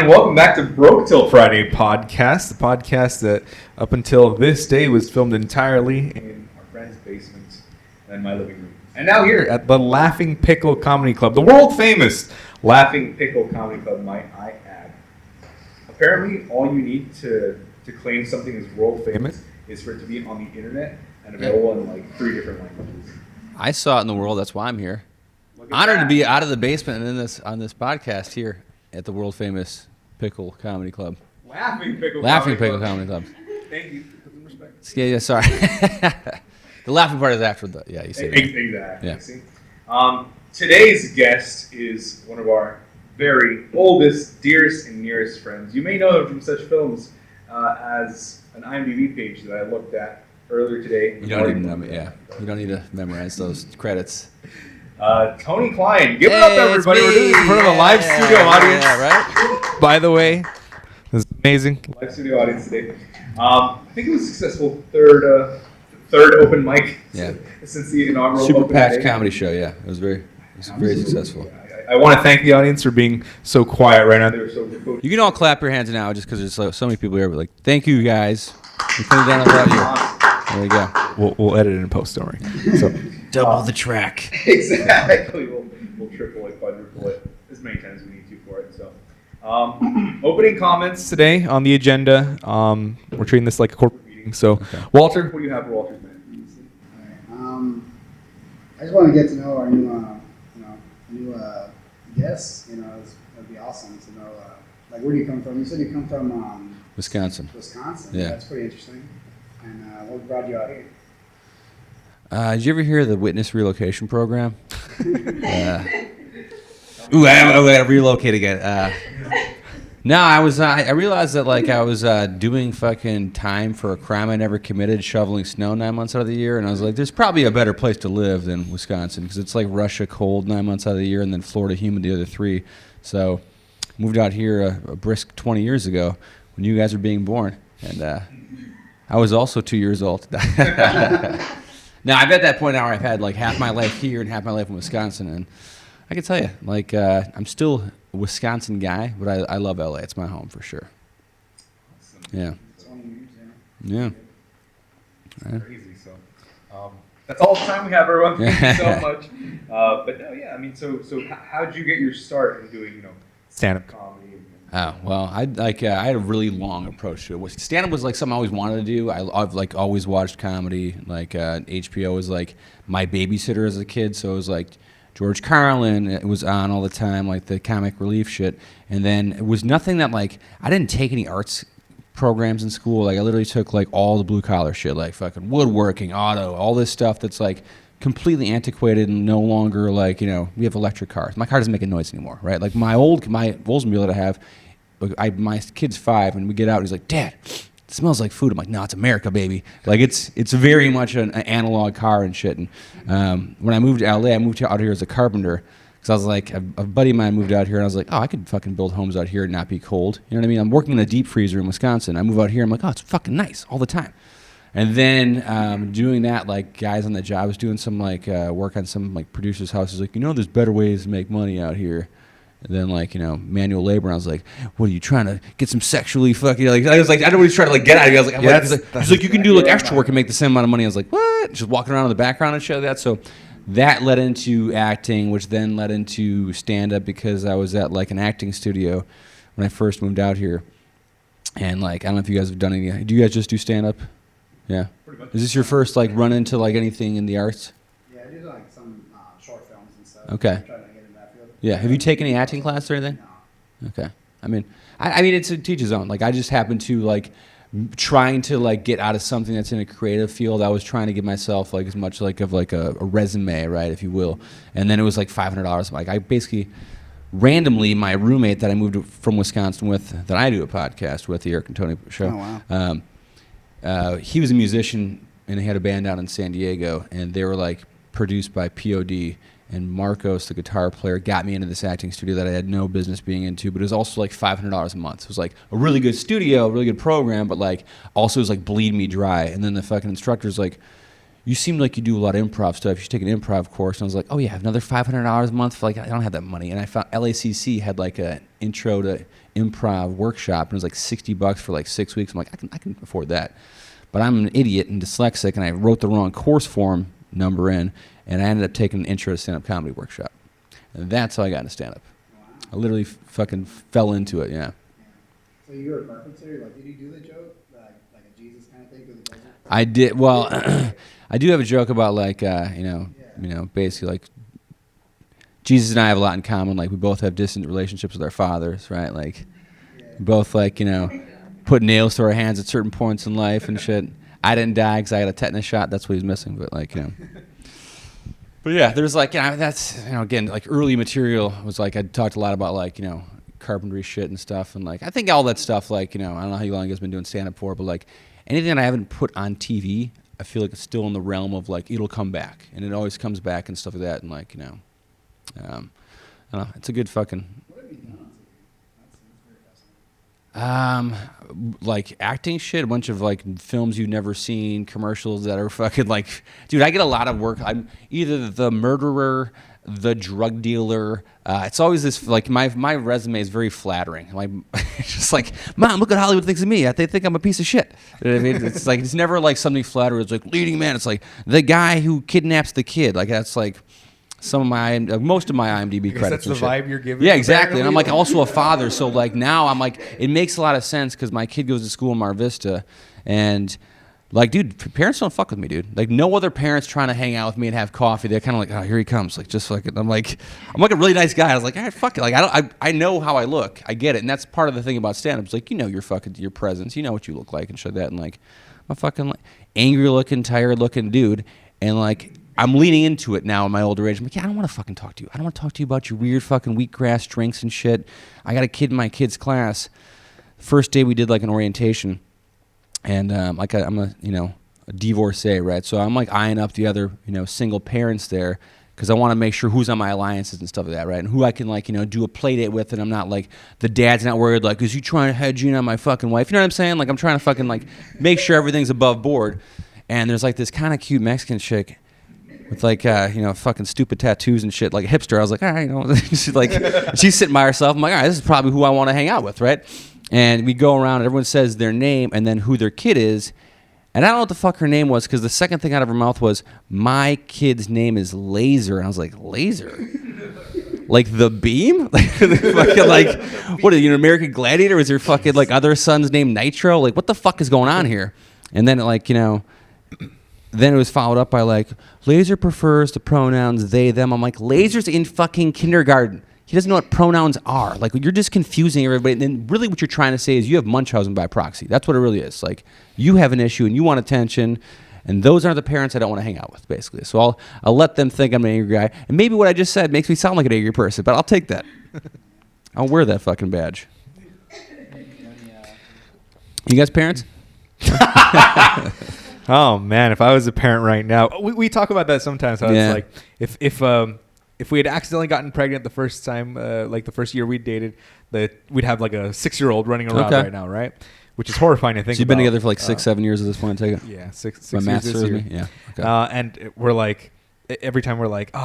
And welcome back to Broke Till Friday podcast, the podcast that up until this day was filmed entirely in our friend's basement and my living room. And now here at the Laughing Pickle Comedy Club, the world famous Laughing Pickle Comedy Club, might I add. Apparently, all you need to claim something is world famous is for it to be on the internet and available in like 3 different languages. I saw it in the world. That's why I'm here. Honored to be out of the basement and on this podcast here at the world famous Pickle Comedy Club. Laughing Pickle Comedy Club. Thank you. Put some respect. Yeah, sorry. The laughing part is after the, you say that. Exactly. Yeah. Today's guest is one of our very oldest, dearest, and nearest friends. You may know him from such films as an IMDb page that I looked at earlier today. You don't need to memorize those credits. Tony Klein. Give it up, everybody. We're doing this in front of a live studio audience. Yeah, right? By the way, this is amazing. Live studio audience today. I think it was a successful third open mic since the inaugural Super open packed day. comedy show, yeah. It was very successful. I want to thank the audience for being so quiet right now. They were so You can all clap your hands now just because there's so many people here. But like, thank you guys. We couldn't have done it without you. There you go. We'll edit it in post, don't worry. So double the track. Exactly. We'll triple it, quadruple it, as many times as we need to for it. So, opening comments today on the agenda. We're treating this like a corporate meeting. So, Walter, what do you have for Walter's minute? All right. I just want to get to know our new guests. It'd be awesome to know. Like, where do you come from? You said you come from Wisconsin. Yeah, that's pretty interesting. And what brought you out here? Did you ever hear of the Witness Relocation Program? I gotta relocate again. No, I realized that like I was doing fucking time for a crime I never committed, shoveling snow 9 months out of the year, and I was like, there's probably a better place to live than Wisconsin because it's like Russia cold 9 months out of the year, and then Florida humid the other 3. So, moved out here a brisk 20 years ago when you guys were being born, and I was also 2 years old. Now, I'm at that point now where I've had like half my life here and half my life in Wisconsin, and I can tell you, like, I'm still a Wisconsin guy, but I love LA. It's my home for sure. Yeah. 20 years, Yeah. That's crazy. So, that's all the time we have, everyone. Thank you so much. But no, yeah. I mean, so how did you get your start in doing, stand-up comedy? Oh, well, I had a really long approach to it. Stand-up was like something I always wanted to do. I've like always watched comedy. Like HBO was like my babysitter as a kid, so it was like George Carlin. It was on all the time, like the comic relief shit. And then it was nothing that like I didn't take any arts programs in school. Like I literally took like all the blue collar shit, like fucking woodworking, auto, all this stuff that's like completely antiquated and no longer like, we have electric cars. My car doesn't make a noise anymore, right? Like my Oldsmobile that I have, my kid's 5 and we get out and he's like, Dad, it smells like food. I'm like, no, it's America, baby. Like it's very much an analog car and shit. And when I moved to LA, I moved out here as a carpenter because I was like, a buddy of mine moved out here and I was like, oh, I could fucking build homes out here and not be cold. You know what I mean? I'm working in a deep freezer in Wisconsin. I move out here, I'm like, oh, it's fucking nice all the time. And then doing that, like guys on the job, I was doing some like work on some like producers' houses. Like, there's better ways to make money out here than like manual labor. And I was like, what are you trying to get some sexually fucking? Like I was like, I don't know what he's trying to like get out of you. I was like, he's like, you can do like extra work and make the same amount of money. I was like, what? Just walking around in the background and shit like that. So that led into acting, which then led into stand up because I was at like an acting studio when I first moved out here. And like, I don't know if you guys have done any. Do you guys just do stand up? Yeah. Is this your first like run into like anything in the arts? Yeah, I do like some short films and stuff. Okay. I'm trying to get in that field. Yeah. Have you taken any acting class or anything? No. Okay. I mean it's a teach his own. Like I just happened to like trying to like get out of something that's in a creative field. I was trying to give myself like as much like of like a resume, right, if you will. And then it was like $500. Like I basically randomly my roommate that I moved from Wisconsin with, that I do a podcast with, the Eric and Tony show. Oh, wow. He was a musician and he had a band down in San Diego, and they were like produced by POD, and Marcos, the guitar player, got me into this acting studio that I had no business being into, but it was also like $500 a month. It was like a really good studio, a really good program, but like also it was like bleed me dry. And then the fucking instructor's like, you seem like you do a lot of improv stuff. You should take an improv course. And I was like, oh yeah, another $500 a month. For like, I don't have that money. And I found LACC had like an intro to improv workshop, and it was like $60 for like 6 weeks. I'm like, I can afford that. But I'm an idiot and dyslexic, and I wrote the wrong course form number in, and I ended up taking an intro to stand-up comedy workshop. And that's how I got into stand-up. Wow. I literally fucking fell into it, yeah. So you were a carpenter. Like, did you do the joke, like a Jesus kind of thing? Through the desert? I did. Well, I do have a joke about like you know, basically like Jesus and I have a lot in common. Like we both have distant relationships with our fathers, right? Like both like put nails to our hands at certain points in life and shit. I didn't die because I got a tetanus shot. That's what he's missing. But like But yeah, there's like that's again like early material was like I talked a lot about like carpentry shit and stuff, and like I think all that stuff like I don't know how long you guys been doing stand up for, but like anything that I haven't put on TV, I feel like it's still in the realm of like it'll come back, and it always comes back and stuff like that, and like I don't know, it's a good fucking. What have you done on TV? That's very fascinating. Like acting shit, a bunch of like films you've never seen, commercials that are fucking like, dude, I get a lot of work. I'm either the murderer, the drug dealer. It's always this like my resume is very flattering. Like it's just like, Mom, look what Hollywood thinks of me. They think I'm a piece of shit. You know what I mean? It's like it's never like something flattering. It's like leading man. It's like the guy who kidnaps the kid. Like that's like some of my most of my IMDb credits. That's the vibe you're giving. Yeah, exactly. And I'm like also a father, so like now I'm like it makes a lot of sense because my kid goes to school in Mar Vista, and like dude, parents don't fuck with me, dude. Like no other parents trying to hang out with me and have coffee. They're kind of like, oh, here he comes, like just like I'm like a really nice guy. I was like, all right, fuck it. Like I know how I look. I get it, and that's part of the thing about stand-up. It's like your presence, you know what you look like and shit like that, and like I'm a fucking like, angry looking, tired looking dude, and like. I'm leaning into it now in my older age. I'm like, yeah, I don't want to fucking talk to you. I don't want to talk to you about your weird fucking wheatgrass drinks and shit. I got a kid in my kid's class. First day we did like an orientation, and like I'm a divorcee, right? So I'm like eyeing up the other single parents there because I want to make sure who's on my alliances and stuff like that, right? And who I can like do a play date with, and I'm not like the dad's not worried like, is you trying to hedge in on my fucking wife? You know what I'm saying? Like I'm trying to fucking like make sure everything's above board. And there's like this kind of cute Mexican chick. With like fucking stupid tattoos and shit, like a hipster. I was like, all right, she's like, she's sitting by herself. I'm like, all right, this is probably who I want to hang out with, right? And we go around, and everyone says their name and then who their kid is, and I don't know what the fuck her name was because the second thing out of her mouth was, my kid's name is Laser, and I was like, Laser, like the Beam, like fucking like, what are you, an American Gladiator? Is your fucking like other son's name Nitro? Like, what the fuck is going on here? And then like Then it was followed up by like, Laser prefers the pronouns they, them. I'm like, Laser's in fucking kindergarten. He doesn't know what pronouns are. Like, you're just confusing everybody. And then really what you're trying to say is you have Munchausen by proxy. That's what it really is. Like, you have an issue and you want attention. And those are the parents I don't want to hang out with, basically. So I'll let them think I'm an angry guy. And maybe what I just said makes me sound like an angry person, but I'll take that. I'll wear that fucking badge. You guys parents? Oh man, if I was a parent right now, we talk about that sometimes. How it's like if we had accidentally gotten pregnant the first time, like the first year we dated, that we'd have like a 6-year-old running around right now, right? Which is horrifying to think. So you've been together for like 6-7 years at this point, I take it. Yeah, six My years math this serves year. me. Yeah. Okay. And we're like, every time we're like,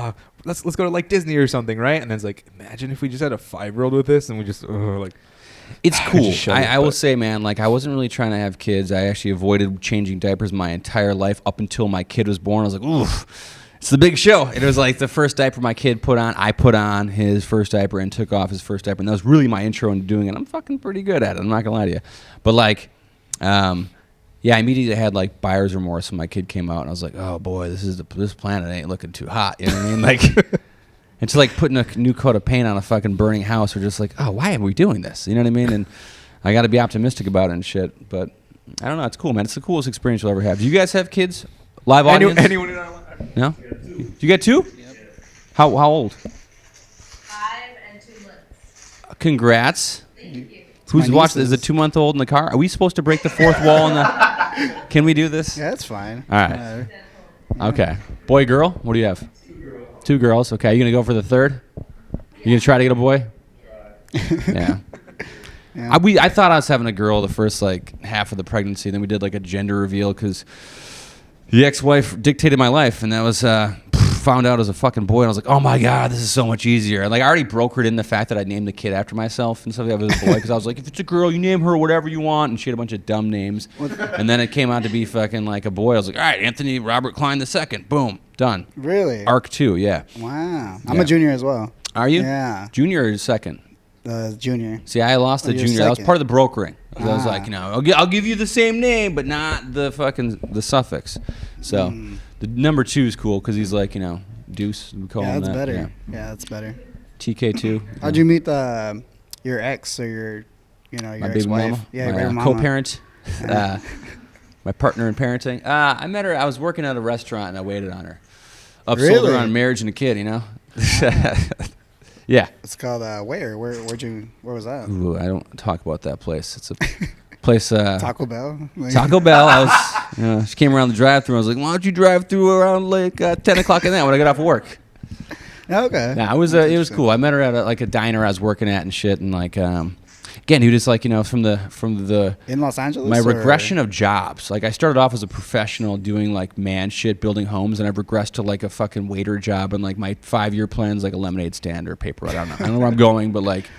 let's go to like Disney or something, right? And then it's like, imagine if we just had a 5-year-old with this, and we just like. It's cool. I will but say, man, like I wasn't really trying to have kids. I actually avoided changing diapers my entire life up until my kid was born. I was like, oof, it's the big show. It was like the first diaper my kid put on. I put on his first diaper and took off his first diaper. And that was really my intro into doing it. I'm fucking pretty good at it. I'm not going to lie to you. But like, yeah, I immediately had like buyer's remorse when my kid came out. And I was like, oh boy, this planet ain't looking too hot. You know what I mean? Like... It's like putting a new coat of paint on a fucking burning house. We're just like, oh, why are we doing this? You know what I mean? And I got to be optimistic about it and shit. But I don't know. It's cool, man. It's the coolest experience you'll ever have. Do you guys have kids? Live audience? Anyone in our live? No? You got 2? Yep. How old? 5 and 2 months. Congrats. Thank you. Who's watching? Is a 2-month-old in the car? Are we supposed to break the fourth wall in the... Can we do this? Yeah, that's fine. All right. Okay. Boy, girl? What do you have? 2 girls. Okay, you gonna go for the third? You gonna try to get a boy? Yeah. I thought I was having a girl the first like half of the pregnancy. Then we did like a gender reveal because the ex-wife dictated my life, and that was found out as a fucking boy, and I was like, oh my god, this is so much easier. And like I already brokered in the fact that I named the kid after myself and stuff. Like that was a boy because I was like, if it's a girl, you name her whatever you want, and she had a bunch of dumb names. And then it came out to be fucking like a boy. I was like, all right, Anthony Robert Klein II. Boom, done. Really? Arc 2, yeah. Wow. I'm Yeah. a junior as well. Are you? Yeah. Junior or second? Junior. See, I lost the Oh, you're junior. That was second. part of the brokering. I was Ah. like, I'll give you the same name, but not the suffix. So the number 2 is cool because he's like, Deuce. We call Yeah, him that's that. better. Yeah, that's better. TK2. How'd you meet your ex or your My your baby ex-wife? mama? Yeah, your my baby mama. co-parent. My partner in parenting. I met her. I was working at a restaurant and I waited on her. Upsold Really? her on marriage and a kid. Yeah. It's called where? Where was that? Ooh, I don't talk about that place. It's a place. Taco Bell. Like- Taco Bell. I was. She came around the drive-thru. I was like, "Why don't you drive through around like 10 o'clock at night when I get off work?" Okay. Nah, it was cool. I met her at a diner I was working at and shit, and like again, dude, it's like from the In Los Angeles. my or- regression of jobs. Like I started off as a professional doing like man shit, building homes, and I've regressed to like a fucking waiter job, and like my 5-year plan's like a lemonade stand or a paper route. I don't know where I'm going, but like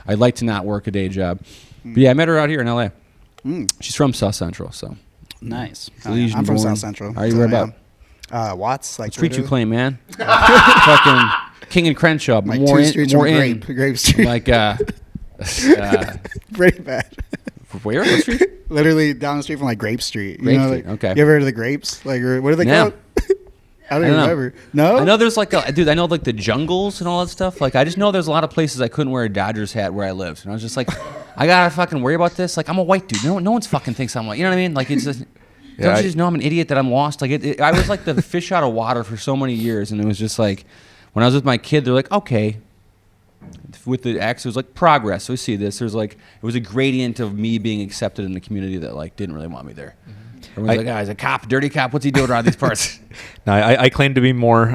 I'd like to not work a day job. But yeah, I met her out here in LA. She's from South Central, so Nice. Elysian I'm from born. South Central. Are you so, where yeah. about? Watts, like Street you Doritos. claim, man. Fucking King and Crenshaw. Like more 2 in, streets more from in. Grape Street. Like Pretty bad. where? What street? Literally down the street from like Grape Street. Grape Street, Like, okay. You ever heard of the grapes? Like, or what are they No. called? I don't I even don't know. remember. No. I know there's like dude. I know like the jungles and all that stuff. Like I just know there's a lot of places I couldn't wear a Dodgers hat where I lived, and I was just like, I gotta fucking worry about this. Like I'm a white dude. No one's fucking thinks I'm white. You know what I mean? Like it's just. Don't you just know I'm an idiot that I'm lost? Like I was like the fish out of water for so many years, and it was just like when I was with my kid, they're like, okay. With the X, it was like progress. So we see this. There's like it was a gradient of me being accepted in the community that like didn't really want me there. Everyone's like, oh, he's a cop, dirty cop. What's he doing around these parts? No, I claim to be more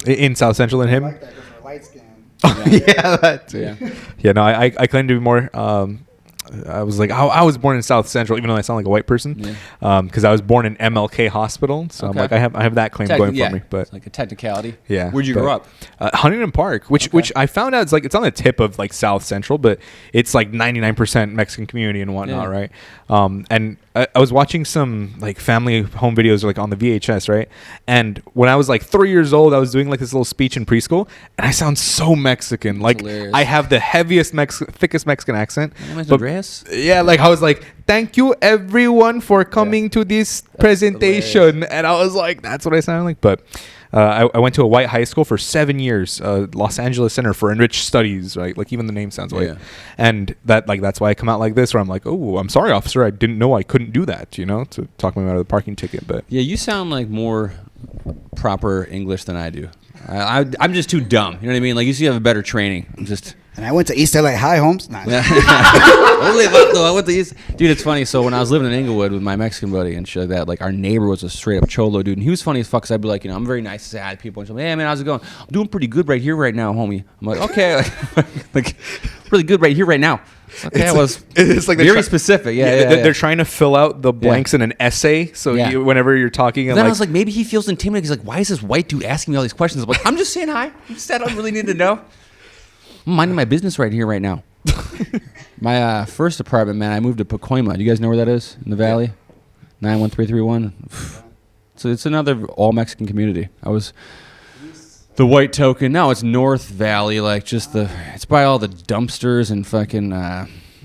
in South Central than I him. like that 'cause we're light skinned. Yeah, that too. Yeah. Yeah, no, I claim to be more. I was like, I was born in South Central, even though I sound like a white person, because I was born in MLK Hospital. So I'm Okay. like, I have that claim going for me. But it's like a technicality. yeah, Where'd you but, grow up? Huntington Park, which I found out it's on the tip of like South Central, but it's like 99% Mexican community and whatnot, Yeah. right? And I was watching some like family home videos like on the VHS, right? And when I was like 3 years old, I was doing like this little speech in preschool, and I sound so Mexican. Like hilarious. I have the heaviest, thickest Mexican accent. But, But- yeah, like I was like, thank you everyone for coming to this presentation. And I was like, that's what I sound like. But I went to a white high school for 7 years, Los Angeles Center for Enriched Studies, right? Like even the name sounds white. Yeah. And that's why I come out like this, where I'm like, oh, I'm sorry, officer. I didn't know I couldn't do that, to talk me out of the parking ticket. But Yeah, you sound like more proper English than I do. I'm just too dumb. You know what I mean? Like you have a better training. I'm just. And I went to East LA High, Holmes. Nah. Holy vato, I went to East. Dude, it's funny. So when I was living in Inglewood with my Mexican buddy and shit like that, like our neighbor was a straight up cholo dude, and he was funny as fuck. Cause I'd be like, I'm very nice to say hi to people, and she's like, hey man, how's it going? I'm doing pretty good right here, right now, homie. I'm like, okay, like really good right here, right now. Okay, I was it's like very specific. Yeah, they're trying to fill out the blanks in an essay. So Yeah. whenever you're talking, and Then I like, was like, maybe he feels intimidated. He's like, why is this white dude asking me all these questions? I'm like, I'm just saying hi. I don't really need to know. I'm minding my business right here, right now. My first apartment, man, I moved to Pacoima. Do you guys know where that is in the valley? 91331. So it's another all Mexican community. I was the white token. No, it's North Valley, like just it's by all the dumpsters and fucking.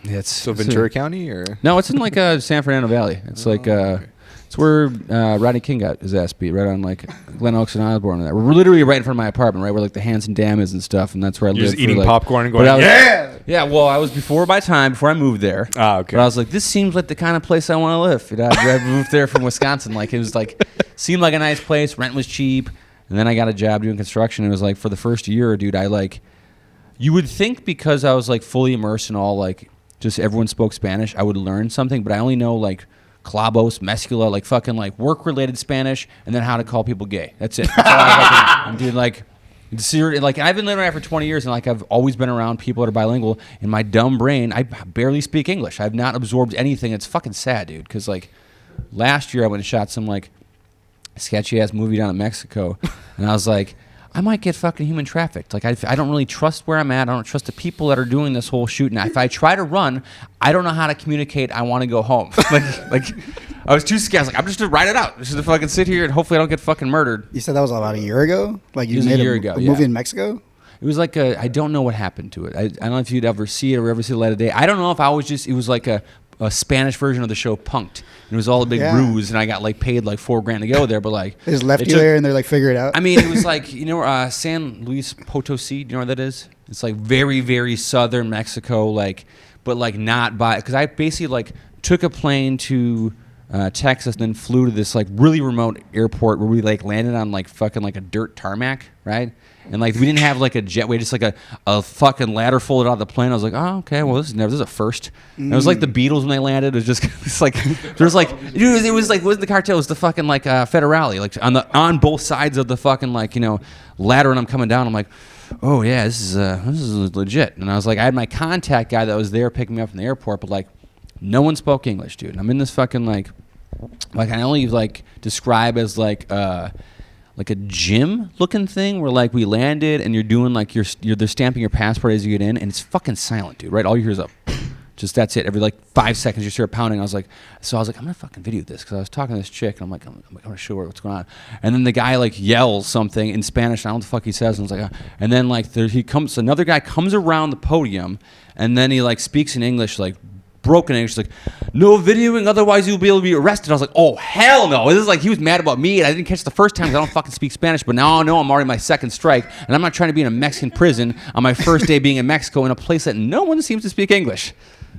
It's Ventura County, or No, it's in like San Fernando Valley. It's like it's where Rodney King got his ass beat, right on like Glen Oaks and Osborne. And that. We're literally right in front of my apartment, right where like the Hanson Dam is and stuff, and that's where I you're lived. just eating for, like, popcorn and but going, I was- yeah. Yeah, well, I was before my time, before I moved there. Ah, okay. But I was like, this seems like the kind of place I want to live. You know, I moved there from Wisconsin. Like it was like seemed like a nice place. Rent was cheap, and then I got a job doing construction. It was like for the first year, dude, I like. You would think because I was like fully immersed in all like just everyone spoke Spanish, I would learn something, but I only know like clavos, mescula, like fucking like work related Spanish, and then how to call people gay. That's it. That's all I fucking, dude, like. Like I've been living around for 20 years, and like I've always been around people that are bilingual. In my dumb brain, I barely speak English. I've not absorbed anything. It's fucking sad, dude. Because like last year, I went and shot some like sketchy ass movie down in Mexico, and I was like, I might get fucking human trafficked. Like I don't really trust where I'm at. I don't trust the people that are doing this whole shoot. And if I try to run, I don't know how to communicate. I want to go home. like I was too scared. I was like, I'm just gonna ride it out. Just to fucking sit here and hopefully I don't get fucking murdered. You said that was about a year ago. Like you It was a made year ago, a movie yeah. in Mexico. It was like I don't know what happened to it. I don't know if you'd ever see it or ever see the light of day. I don't know if I was just, it was like a Spanish version of the show Punked. It was all a big ruse, and I got like paid like $4,000 to go there. But like They just left it you took- there and they're like, figure it out. I mean, it was like, San Luis Potosi. Do you know where that is? It's like very, very southern Mexico, like, but like not by, because I basically like took a plane to Texas and then flew to this like really remote airport where we like landed on like fucking like a dirt tarmac, right? And like we didn't have like a jetway, just like a fucking ladder folded out of the plane. I was like, oh, okay, well this is a first. And it was like the Beatles when they landed. It was just it's like there's like it was like wasn't the cartel? It was the fucking like Federale, like on both sides of the fucking like ladder. And I'm coming down. I'm like, oh yeah, this is legit. And I was like, I had my contact guy that was there picking me up from the airport, but like no one spoke English, dude. And I'm in this fucking like I only like describe as like a gym looking thing where like we landed and you're doing like they're stamping your passport as you get in, and it's fucking silent, dude, right? All you hear is just that's it. Every like 5 seconds you start pounding. I was like, I'm gonna fucking video this, because I was talking to this chick and I'm like, I'm gonna show her what's going on. And then the guy like yells something in Spanish. And I don't know what the fuck he says. And I was like, and then like another guy comes around the podium, and then he like speaks in English like broken English, like, no videoing, otherwise you'll be able to be arrested. I was like, oh hell no. This is like he was mad about me, and I didn't catch the first time because I don't fucking speak Spanish, but now I know I'm already my second strike, and I'm not trying to be in a Mexican prison on my first day being in Mexico in a place that no one seems to speak English.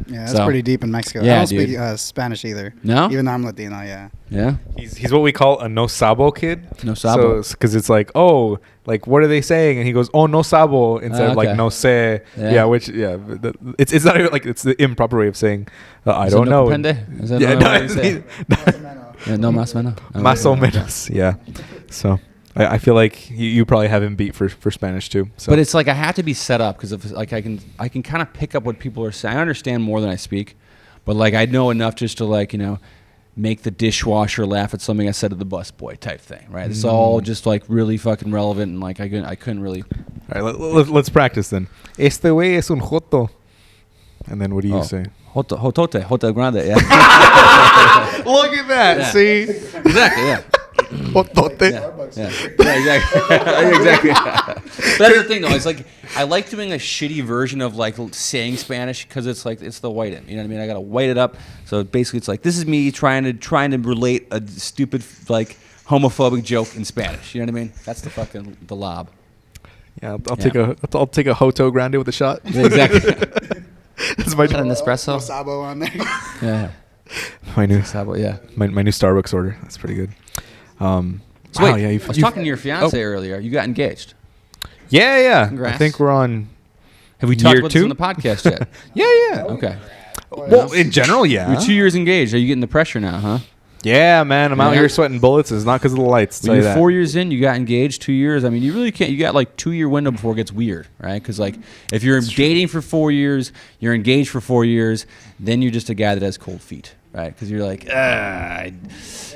Yeah, that's So- pretty deep in Mexico. Yeah, I don't dude. speak Spanish either. No? Even though I'm Latino, yeah. Yeah. He's what we call a no sabo kid. No sabo. because it's like, oh, like what are they saying? And he goes, oh, no sabo, instead of like okay. no sé. Yeah. Yeah, which it's not even like, it's the improper way of saying I Is it don't no know. comprende? Is that Yeah, another way to say it? Yeah, no más o menos. Más o menos. Yeah. So I feel like you probably have him beat for Spanish too. So. But it's like I have to be set up, because like I can kind of pick up what people are saying. I understand more than I speak, but like I know enough just to like make the dishwasher laugh at something I said to the busboy type thing, right? It's all just like really fucking relevant, and like I couldn't really. All right, let's practice then. Este güey es un joto. And then what do you say? Hotel grande, yeah. Look at that. Yeah. See? Exactly, yeah. Jotote. Yeah, exactly. But that's the thing, though. It's like I like doing a shitty version of like saying Spanish, because it's like it's the white in. You know what I mean? I gotta white it up. So basically, it's like this is me trying to relate a stupid like homophobic joke in Spanish. You know what I mean? That's the fucking the lob. Yeah, I'll take a Hoto Grande with a shot. Yeah, exactly. That's my An espresso. No sabo on there. Yeah. my new Yeah. my new Starbucks order. That's pretty good. So Wow, wait, yeah, I was talking to your fiance earlier. You got engaged. Yeah. Congrats. I think we're on. Have we talked Year about two? this on the podcast yet? Yeah. Okay. Well, in general, yeah. You're 2 years engaged. Are you getting the pressure now, huh? Yeah, man. I'm out Yeah. here sweating bullets. It's not because of the lights. When Tell you you're that. 4 years in, you got engaged. 2 years. I mean, you really can't. You got like 2 year window before it gets weird, right? Because like if you're dating for 4 years, you're engaged for 4 years, then you're just a guy that has cold feet, right? Because you're like, you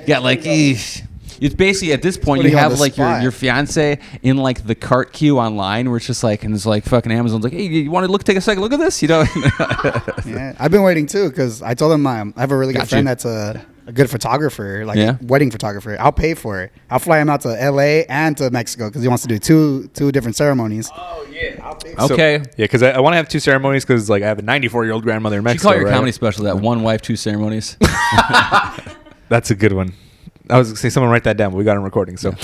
got like, eesh. It's basically at this point you putting you on have the like spot. your fiance in like the cart queue online, where it's just like, and it's like fucking Amazon's like, hey, you want to take a second look at this, Yeah, I've been waiting too, because I told him I have a really good Got friend you. that's a good photographer, like Yeah. a wedding photographer. I'll pay for it. I'll fly him out to LA and to Mexico, because he wants to do two different ceremonies. Oh yeah. I'll pay. Okay. Yeah, because I want to have two ceremonies, because like I have a 94-year-old grandmother in You Mexico. call your right? comedy special that one wife, two ceremonies. That's a good one. I was gonna say someone write that down, but we got it on recording. So,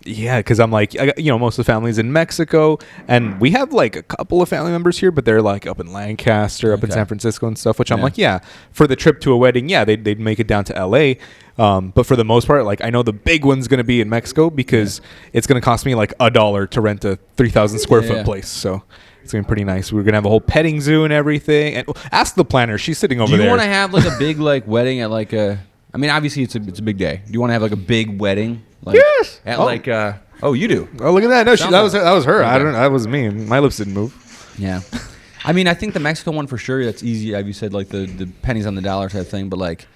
yeah, because I'm like, most of the family's in Mexico, and we have like a couple of family members here, but they're like up in Lancaster, up in Okay. San Francisco and stuff. Which I'm Yeah. like, yeah, for the trip to a wedding, yeah, they'd make it down to LA. But for the most part, like I know the big one's gonna be in Mexico, because it's gonna cost me like $1 to rent a 3,000 square foot Yeah. place. So. It's gonna be pretty nice. We're gonna have a whole petting zoo and everything. And ask the planner; she's sitting over Do you there. want to have like a big like wedding at like a? I mean, obviously it's a big day. Do you want to have like a big wedding? Like, Yes. At Oh. like oh, you do. Oh, look at that! No, Sounds that was her. I Okay. don't. That was me. My lips didn't move. Yeah. I mean, I think the Mexico one for sure. That's easy. As you said, like the pennies on the dollar type thing. But like,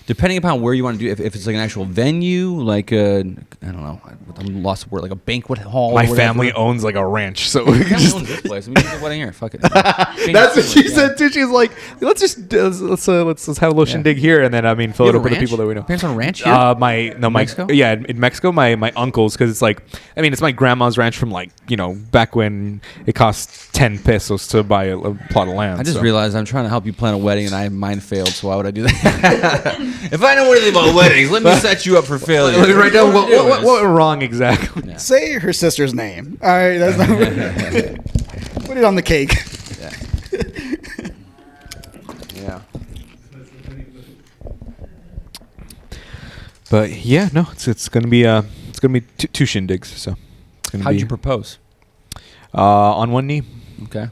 depending upon where you want to do, if it's like an actual venue, like I don't know, I'm lost of word, like a banquet hall. My or whatever. family owns like a ranch, so we My can family just. owns this place. We can do a wedding here. Fuck it. That's what she said too. She's like, let's have a little shindig here, and then fill it up with the people that we know. Parents on a ranch here? Mexico. Yeah, in Mexico, my uncles, because it's like, it's my grandma's ranch from back when it cost 10 pesos to buy a plot of land. I just so. realized I'm trying to help you plan a wedding, and mine failed. So why would I do that? If I know anything about weddings, let me set you up for failure. Let me write down what went wrong exactly. Yeah. Say her sister's name. All right, that's not put it on the cake. Yeah. But yeah, no, it's gonna be two shindigs. So it's gonna How'd be you propose? on one knee. Okay.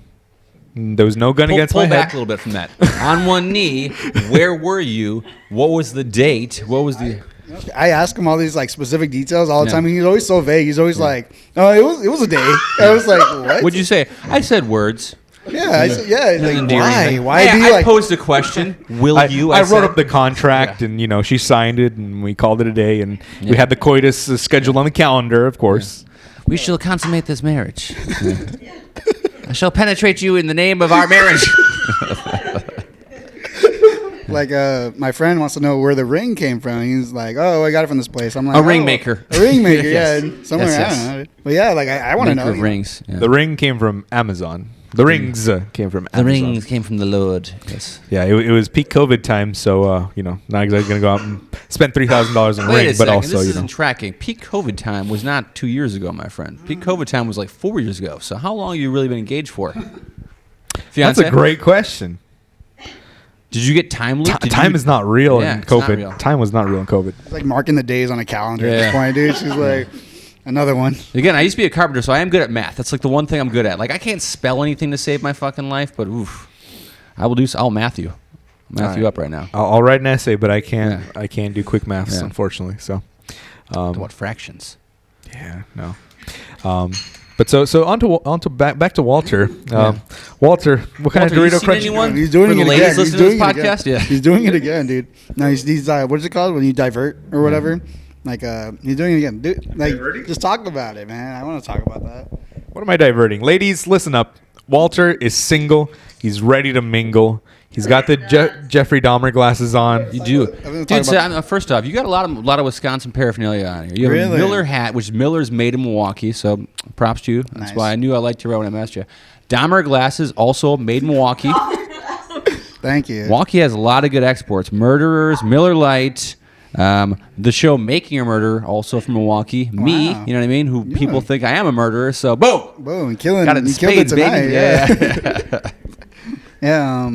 There was no gun against Pull my back head. a little bit from that. On one knee, where were you? What was the date? What was the... I ask him all these specific details all the Yeah. time, and he's always so vague. He's always like, "Oh, it was a day." I was like, "What?" What'd you say? I said words. Yeah, I said, yeah. He's like, Endearing why? thing. Why Hey, do you I like? posed a question. Will you? I wrote said. up the contract, and she signed it, and we called it a day, and we Yeah. had the coitus scheduled on the calendar, of course. We shall consummate this marriage. I shall penetrate you in the name of our marriage. Like, my friend wants to know where the ring came from. He's like, "Oh, I got it from this place." I'm like, A ring maker. A ring maker, Yes. yeah. Somewhere, Yes, I don't know. But yeah, I want to Maker know. of rings. Yeah. The ring came from Amazon. The rings came from The Amazon. rings came from the Lord. Yes. Yeah, it was peak COVID time, so not exactly gonna go out and spend $3,000 on a Wait ring, a but second. also This isn't tracking. Peak COVID time was not 2 years ago, my friend. Peak COVID time was like 4 years ago. So how long have you really been engaged for? that's Fiancé? a great question. Did you get time loop? Did Time you- is not real Yeah, in it's not COVID. real. Time was not real in COVID. It's like marking the days on a calendar at Yeah. this point, dude. She's like, another one. Again, I used to be a carpenter, so I am good at math. That's like the one thing I'm good at. Like I can't spell anything to save my fucking life, but oof, I'll math you. I'll math you up right now. I'll write an essay, but I can't do quick maths, Yeah. unfortunately. So, What fractions? yeah, no. But so on to back to Walter. Walter, what kind Walter, of you Dorito seen Crunch? anyone? He's doing For the it ladies again. He's listening to doing this it again. podcast? Yeah. He's doing it again, dude. No, he's what is it called when you divert or whatever? Like, he's doing it again. Dude, like, Diverting? just talk about it, man. I want to talk about that. What am I diverting? Ladies, listen up. Walter is single. He's ready to mingle. He's got the Jeffrey Dahmer glasses on. You do, gonna talk dude. So, about- first off, you got a lot of Wisconsin paraphernalia on here. You have a Really? Miller hat, which Miller's made in Milwaukee. So, props to you. That's Nice. why I knew I liked you right when I asked you. Dahmer glasses, also made in Milwaukee. Thank you. Milwaukee has a lot of good exports. Murderers, Miller Lite, the show Making a Murderer, also from Milwaukee. Me, Wow. you know what I mean? Who Yeah. people think I am a murderer. So, boom. Boom, killing. Got it in you killed it spades, tonight. baby. Yeah. Yeah.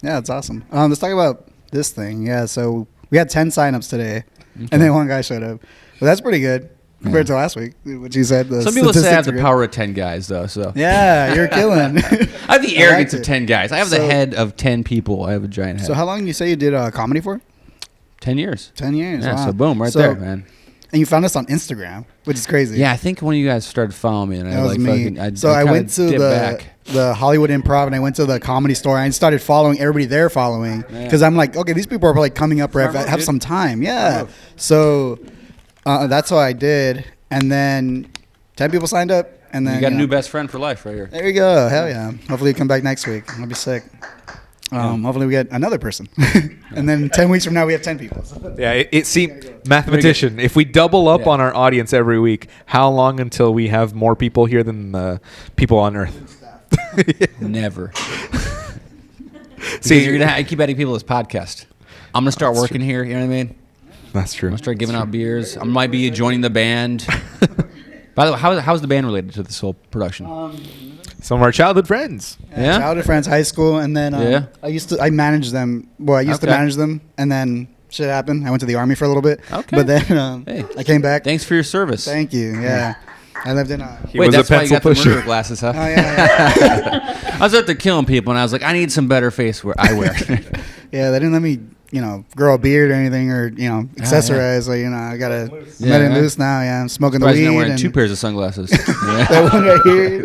Yeah, it's awesome. Let's talk about this thing. Yeah, so we had 10 signups today, and then one guy showed up. But that's pretty good compared to last week, which you said. The Some people say I have statistics the are good. power of 10 guys, though. So Yeah, you're killing. I have the arrogance of it. 10 guys. I have the So- head of 10 people. I have a giant head. So how long you say you did comedy for? 10 years. 10 years. Yeah, Wow. so boom, right So- there, man. And you found us on Instagram, which is crazy. Yeah, I think one of you guys started following me, and I That was like me. fucking. So I kinda went to dipped the back. Hollywood Improv, and I went to the Comedy Store. And I started following everybody there following because I'm like, okay, these people are probably coming up or Smart move, have dude. some time. Yeah. Smart move. So that's what I did, and then 10 people signed up, and then You got a know, new best friend for life right here. There you go. Hell yeah. Hopefully you come back next week. That'll be sick. Hopefully we get another person, and then 10 weeks from now we have 10 people. Yeah, it seemed mathematician. If we double up Yeah. on our audience every week, how long until we have more people here than people on Earth? Never. See, You're gonna keep adding people to this podcast. I'm gonna start working here. You know what I mean? that's true. I'm gonna start giving out beers. I might be joining the band. By the way, how's the band related to this whole production? Some of our childhood friends. Yeah? Childhood friends, high school, and then Yeah. I managed them. Well, I used to Okay. manage them, and then shit happened. I went to the army for a little bit. Okay. But then Hey. I came back. Thanks for your service. Thank you. Yeah. I lived in He Wait, was a that's why you pencil got the pusher. murder glasses, huh? Oh, yeah. I was out there killing people, and I was like, I need some better face eyewear. Yeah, they didn't let me, grow a beard or anything or, accessorize. So, I got to Yeah, let it yeah. loose now. Yeah, I'm smoking the Surprised weed. you're not wearing and 2 pairs of sunglasses. Yeah. that one right here.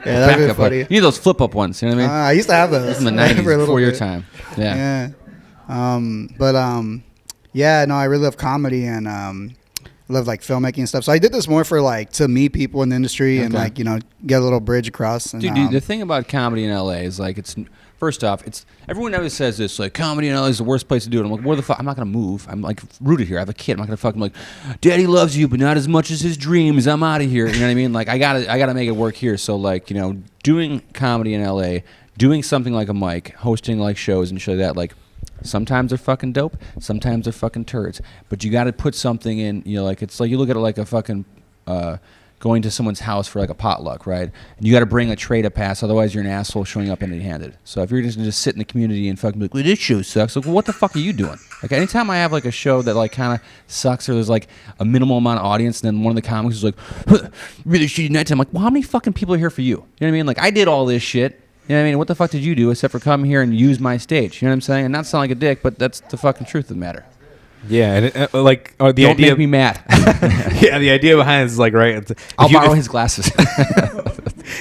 Yeah, that'd be Backup, funny. you need those flip-up ones. You know what I mean? I used to have those. From the for a 90s, little before your bit. time. Yeah. Yeah. Yeah, no, I really love comedy and love like filmmaking and stuff. So I did this more for like to meet people in the industry and Okay. like get a little bridge across. And, Dude, the thing about comedy in LA is like it's first off, it's everyone always says this like comedy in LA is the worst place to do it. I'm like, where the fuck? I'm not gonna move. I'm like rooted here. I have a kid. I'm not gonna fucking like, Daddy loves you, but not as much as his dreams. I'm out of here. You know what I mean? Like I gotta make it work here. So like doing comedy in LA, doing something like a mic, hosting like shows and shit like that, like. Sometimes they're fucking dope. Sometimes they're fucking turds. But you got to put something in. Like it's like you look at it like a fucking going to someone's house for like a potluck, right? And you got to bring a tray to pass. Otherwise, you're an asshole showing up empty-handed. So if you're just sit in the community and fucking be like, well, this show sucks. Like, well, what the fuck are you doing? Like anytime I have like a show that like kind of sucks or there's like a minimal amount of audience, and then one of the comics is like, really shitty night. I'm like, well, how many fucking people are here for you? You know what I mean? Like I did all this shit. You know what I mean? What the fuck did you do except for come here and use my stage? You know what I'm saying? And not sound like a dick, but that's the fucking truth of the matter. Yeah, and the Don't idea. make me mad. Yeah, the idea behind it is like right. I'll borrow his glasses.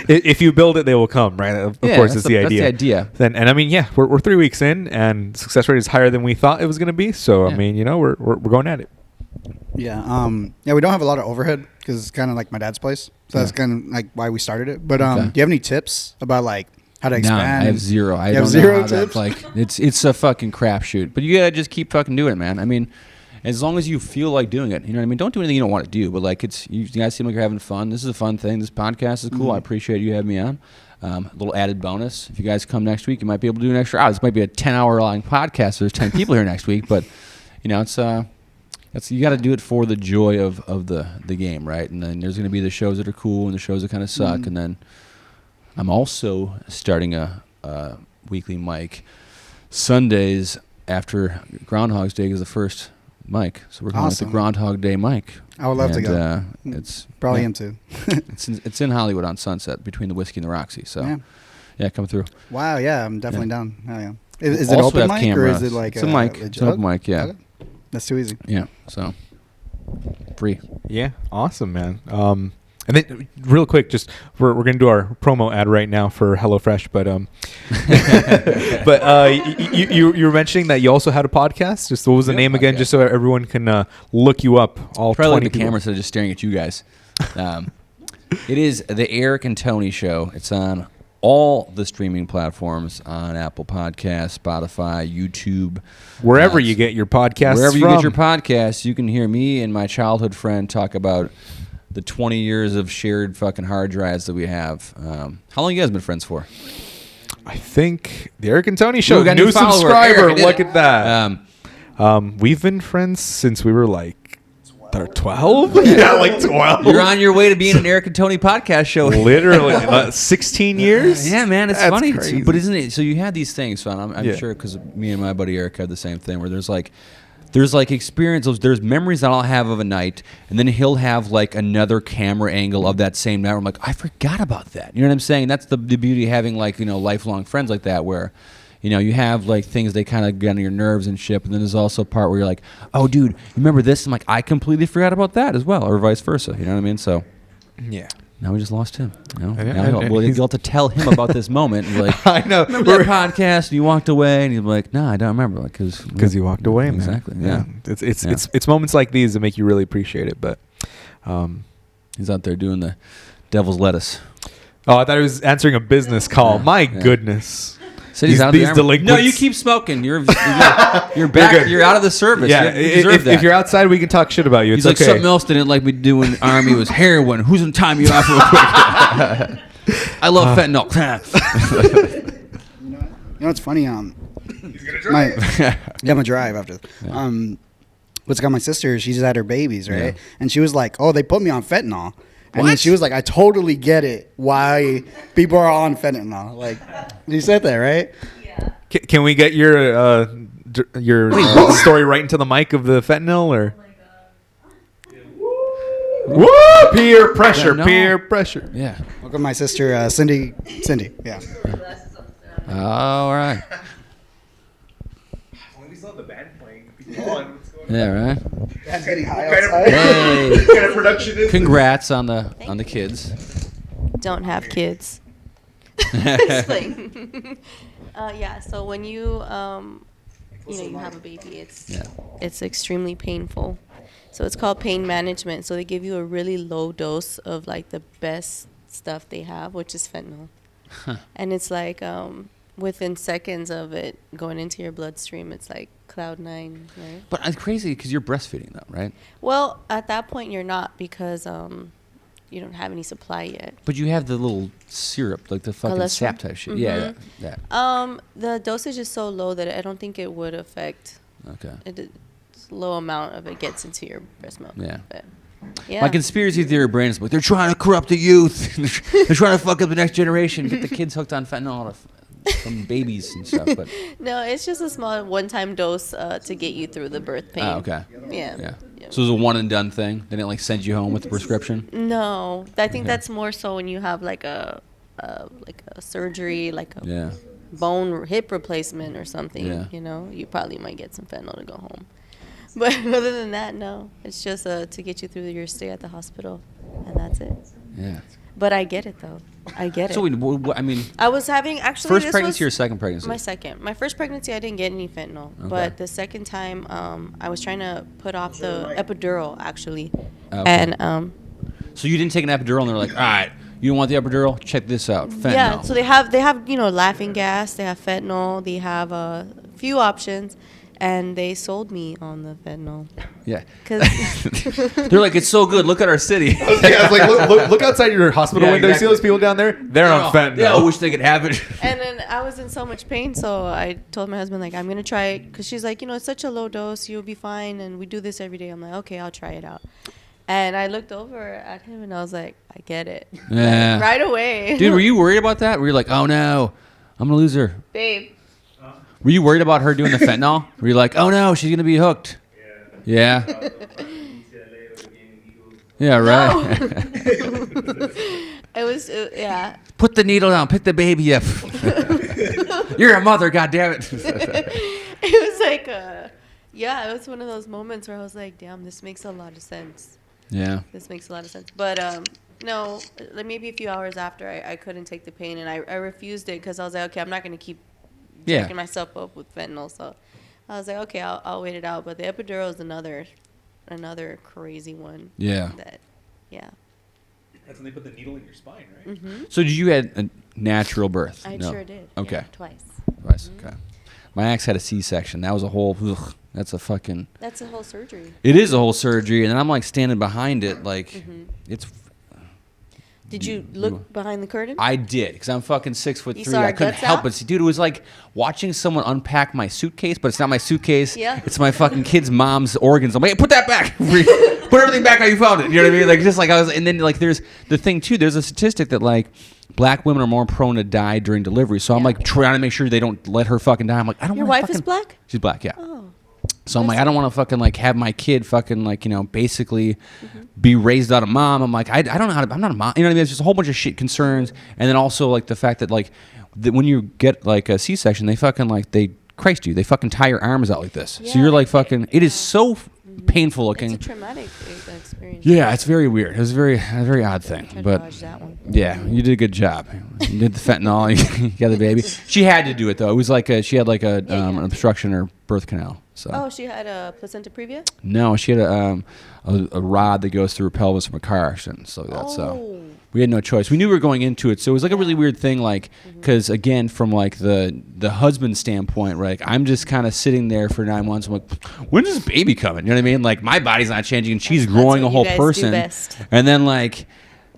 If you build it, they will come. Right. Of Yeah, course, that's it's the that's idea. the idea. Then and I mean, yeah, we're 3 weeks in, and success rate is higher than we thought it was going to be. So Yeah. I mean, we're going at it. Yeah. Yeah, we don't have a lot of overhead because it's kind of like my dad's place. So that's kind of like why we started it. But Okay. do you have any tips about like how to No, expand? I have zero. I You don't have know zero how that, tips? like it's a fucking crapshoot. But you gotta just keep fucking doing it, man. I mean, as long as you feel like doing it, you know what I mean. Don't do anything you don't want to do, but like you guys seem like you're having fun. This is a fun thing. This podcast is cool. I appreciate you having me on. A little added bonus: if you guys come next week, you might be able to do an extra hour. This might be a 10-hour long podcast. So there's 10 people here next week, but it's you got to do it for the joy of the game, right? And then there's going to be the shows that are cool and the shows that kind of suck, and then I'm also starting a weekly mic Sundays after Groundhog's Day is the first mic, so we're calling it Awesome. the Groundhog Day mic. I would love to And, go. It's Probably yeah, him too. it's in Hollywood on Sunset between the Whiskey and the Roxy. So Yeah. yeah, come through. Wow. Yeah, I'm definitely down. Hell yeah. Is it Also open have mic cameras. or is it like it's a mic? legit- It's an open mic. Yeah, Okay. That's too easy. yeah. So free. Yeah, awesome, man. And then real quick, just we're gonna do our promo ad right now for HelloFresh, but you were mentioning that you also had a podcast. Just what was the name again, just so everyone can look you up. All Probably 20 like the people. camera instead of just staring at you guys. It is the Eric and Tony Show. It's on all the streaming platforms on Apple Podcasts, Spotify, YouTube. Wherever you get your podcasts Wherever you from. get your podcasts, you can hear me and my childhood friend talk about the 20 years of shared fucking hard drives that we have. How long you guys been friends for? I think the Eric and Tony Show, Ooh, we got a new new follower. subscriber. Eric, I did Look it. at that. We've been friends since we were like 12. Yeah, like 12. You're on your way to being an Eric and Tony podcast show. Literally 16 years. Yeah, man, it's That's funny. crazy. But isn't it? So you had these things, son. I'm Yeah. sure because me and my buddy Eric had the same thing where there's like experiences, there's memories that I'll have of a night, and then he'll have like another camera angle of that same night. Where I'm like, I forgot about that. You know what I'm saying? That's the beauty of having like lifelong friends like that, where you have like things they kind of get on your nerves and shit. And then there's also a part where you're like, oh, dude, you remember this? I'm like, I completely forgot about that as well, or vice versa. You know what I mean? So Yeah. now we just lost him. Yeah, Now and you'll he's- have to tell him about this moment. And be like, I know. remember that podcast? And you walked away, and you're like, no, I don't remember, Because you walked away, man. Exactly. Yeah. It's moments like these that make you really appreciate it. But He's out there doing the devil's lettuce. I thought he was answering a business call. My goodness. Said he's These- out these there. delinquents- No, you keep smoking. You're back. good. You're out of the service. Yeah, You deserve that. if you're outside, we can talk shit about you. He's It's like, okay. something else they didn't like me doing in the Army was heroin. Who's going to time you off real quick? I love fentanyl. You know what's funny? I'm gonna drive after. What's got my sister? She just had her babies, right? Yeah. And she was like, "Oh, they put me on fentanyl." And then she was like, "I totally get it. Why people are on fentanyl?" Like, you said that, right? Yeah. Can we get your story right into the mic of the fentanyl or? Woo! Peer pressure. No. Peer pressure. Yeah. Welcome, my sister, Cindy. Yeah. All right. Yeah, right. Dad's getting high Hey. What kind of production is Congrats on the kids. Don't have kids. Just like- yeah. So when you you have a baby, Yeah. it's extremely painful. So it's called pain management. So they give you a really low dose of like the best stuff they have, which is fentanyl. And it's like within seconds of it going into your bloodstream, it's like cloud nine, right? But it's crazy because you're breastfeeding though, right? Well, at that point you're not because you don't have any supply yet. But you have the little syrup, like the fucking Cholesterol? sap type shit. Mhm. Yeah. The dosage is so low that I don't think it would affect. Okay. It's low amount of it gets into your breast milk. Yeah. But, yeah. My conspiracy theory brain is like, they're trying to corrupt the youth. They're trying to fuck up the next generation, get the kids hooked on fentanyl from babies and stuff. But No, it's just a small one-time dose to get you through the birth pain. okay. Yeah. Yeah. So it was a one and done thing. They didn't like send you home with the prescription. No, I think Okay. that's more so when you have like a surgery, like a Yeah. bone or hip replacement or something. Yeah. You probably might get some fentanyl to go home. But other than that, no. It's just to get you through your stay at the hospital, and that's it. Yeah. But I get it though. I get So it. I mean, I was having actually first this pregnancy or was second pregnancy? my second. My first pregnancy, I didn't get any fentanyl, Okay. but the second time, I was trying to put off the epidural actually, Okay. and So you didn't take an epidural, and they're like, all right, you don't want the epidural? Check this out, fentanyl. yeah. So they have laughing gas, they have fentanyl, they have a few options, and they sold me on the fentanyl. Yeah. 'Cause- They're like, it's so good. Look at our city. Yeah, it's like look outside your hospital Yeah, window. exactly. See those people down there? They're on fentanyl. Yeah, I wish they could have it. And then I was in so much pain, so I told my husband, like, I'm going to try it. Because she's like, it's such a low dose. You'll be fine. And we do this every day. I'm like, okay, I'll try it out. And I looked over at him, and I was like, I get it. Yeah. Like, right away. Dude, were you worried about that? Were you like, oh no, I'm gonna lose her? Babe. Were you worried about her doing the fentanyl? Were you like, oh no, she's gonna be hooked? Yeah. Yeah, right. It was, yeah. Put the needle down. Pick the baby up. You're a mother, goddammit. It was like, yeah, it was one of those moments where I was like, damn, this makes a lot of sense. Yeah. This makes a lot of sense. But no, like maybe a few hours after, I couldn't take the pain, and I refused it because I was like, okay, I'm not going to keep Yeah. jerking myself up with fentanyl. So I was like, okay, I'll wait it out. But the epidural is another crazy one. Yeah. That, yeah. That's when they put the needle in your spine, right? Mm-hmm. So did you had a natural birth? I No. sure did. Okay. Yeah, twice. Twice. Okay. My ex had a C-section. That was a whole. Ugh, that's a fucking. That's a whole surgery. It is a whole surgery, and then I'm like standing behind it, like Mm-hmm. it's. Did you look behind the curtain? I did, because I'm fucking 6'3". You saw I our couldn't guts help out? it. See, dude, it was like watching someone unpack my suitcase, but it's not my suitcase. Yeah. It's my fucking kid's mom's organs. I'm like, hey, put that back. Put everything back how you found it. You know what I mean? Like, just like I was, and then like there's the thing too. There's a statistic that like black women are more prone to die during delivery. So I'm Yeah. like trying to make sure they don't let her fucking die. I'm like, I don't. Your wanna wife is fucking- black? She's black, yeah. Oh. So I'm like, I don't want to fucking like have my kid fucking like, basically be raised out of mom. I'm like, I don't know how to, I'm not a mom. You know what I mean? It's just a whole bunch of shit concerns. And then also like the fact that like when you get like a C-section, they fucking like, they Christ you. They fucking tie your arms out like this. So Yeah, you're like like, fucking, it is so painful looking. It's a traumatic experience. Yeah, it's very weird. It was a very odd thing. Tried to But dodge that one. yeah, you did a good job. You did the fentanyl. You got the baby. She had to do it though. It was like she had like an obstruction in her birth canal. So Oh, she had a placenta previa? no, she had a rod that goes through her pelvis from a car accident. So that's Oh. we had no choice. We knew we were going into it, so it was like a really weird thing. Like because again, from like the husband standpoint, right? I'm just kind of sitting there for 9 months. I'm like, when's this baby coming? You know what I mean? Like my body's not changing, and she's That's growing what a you whole guys do person. best. And then like,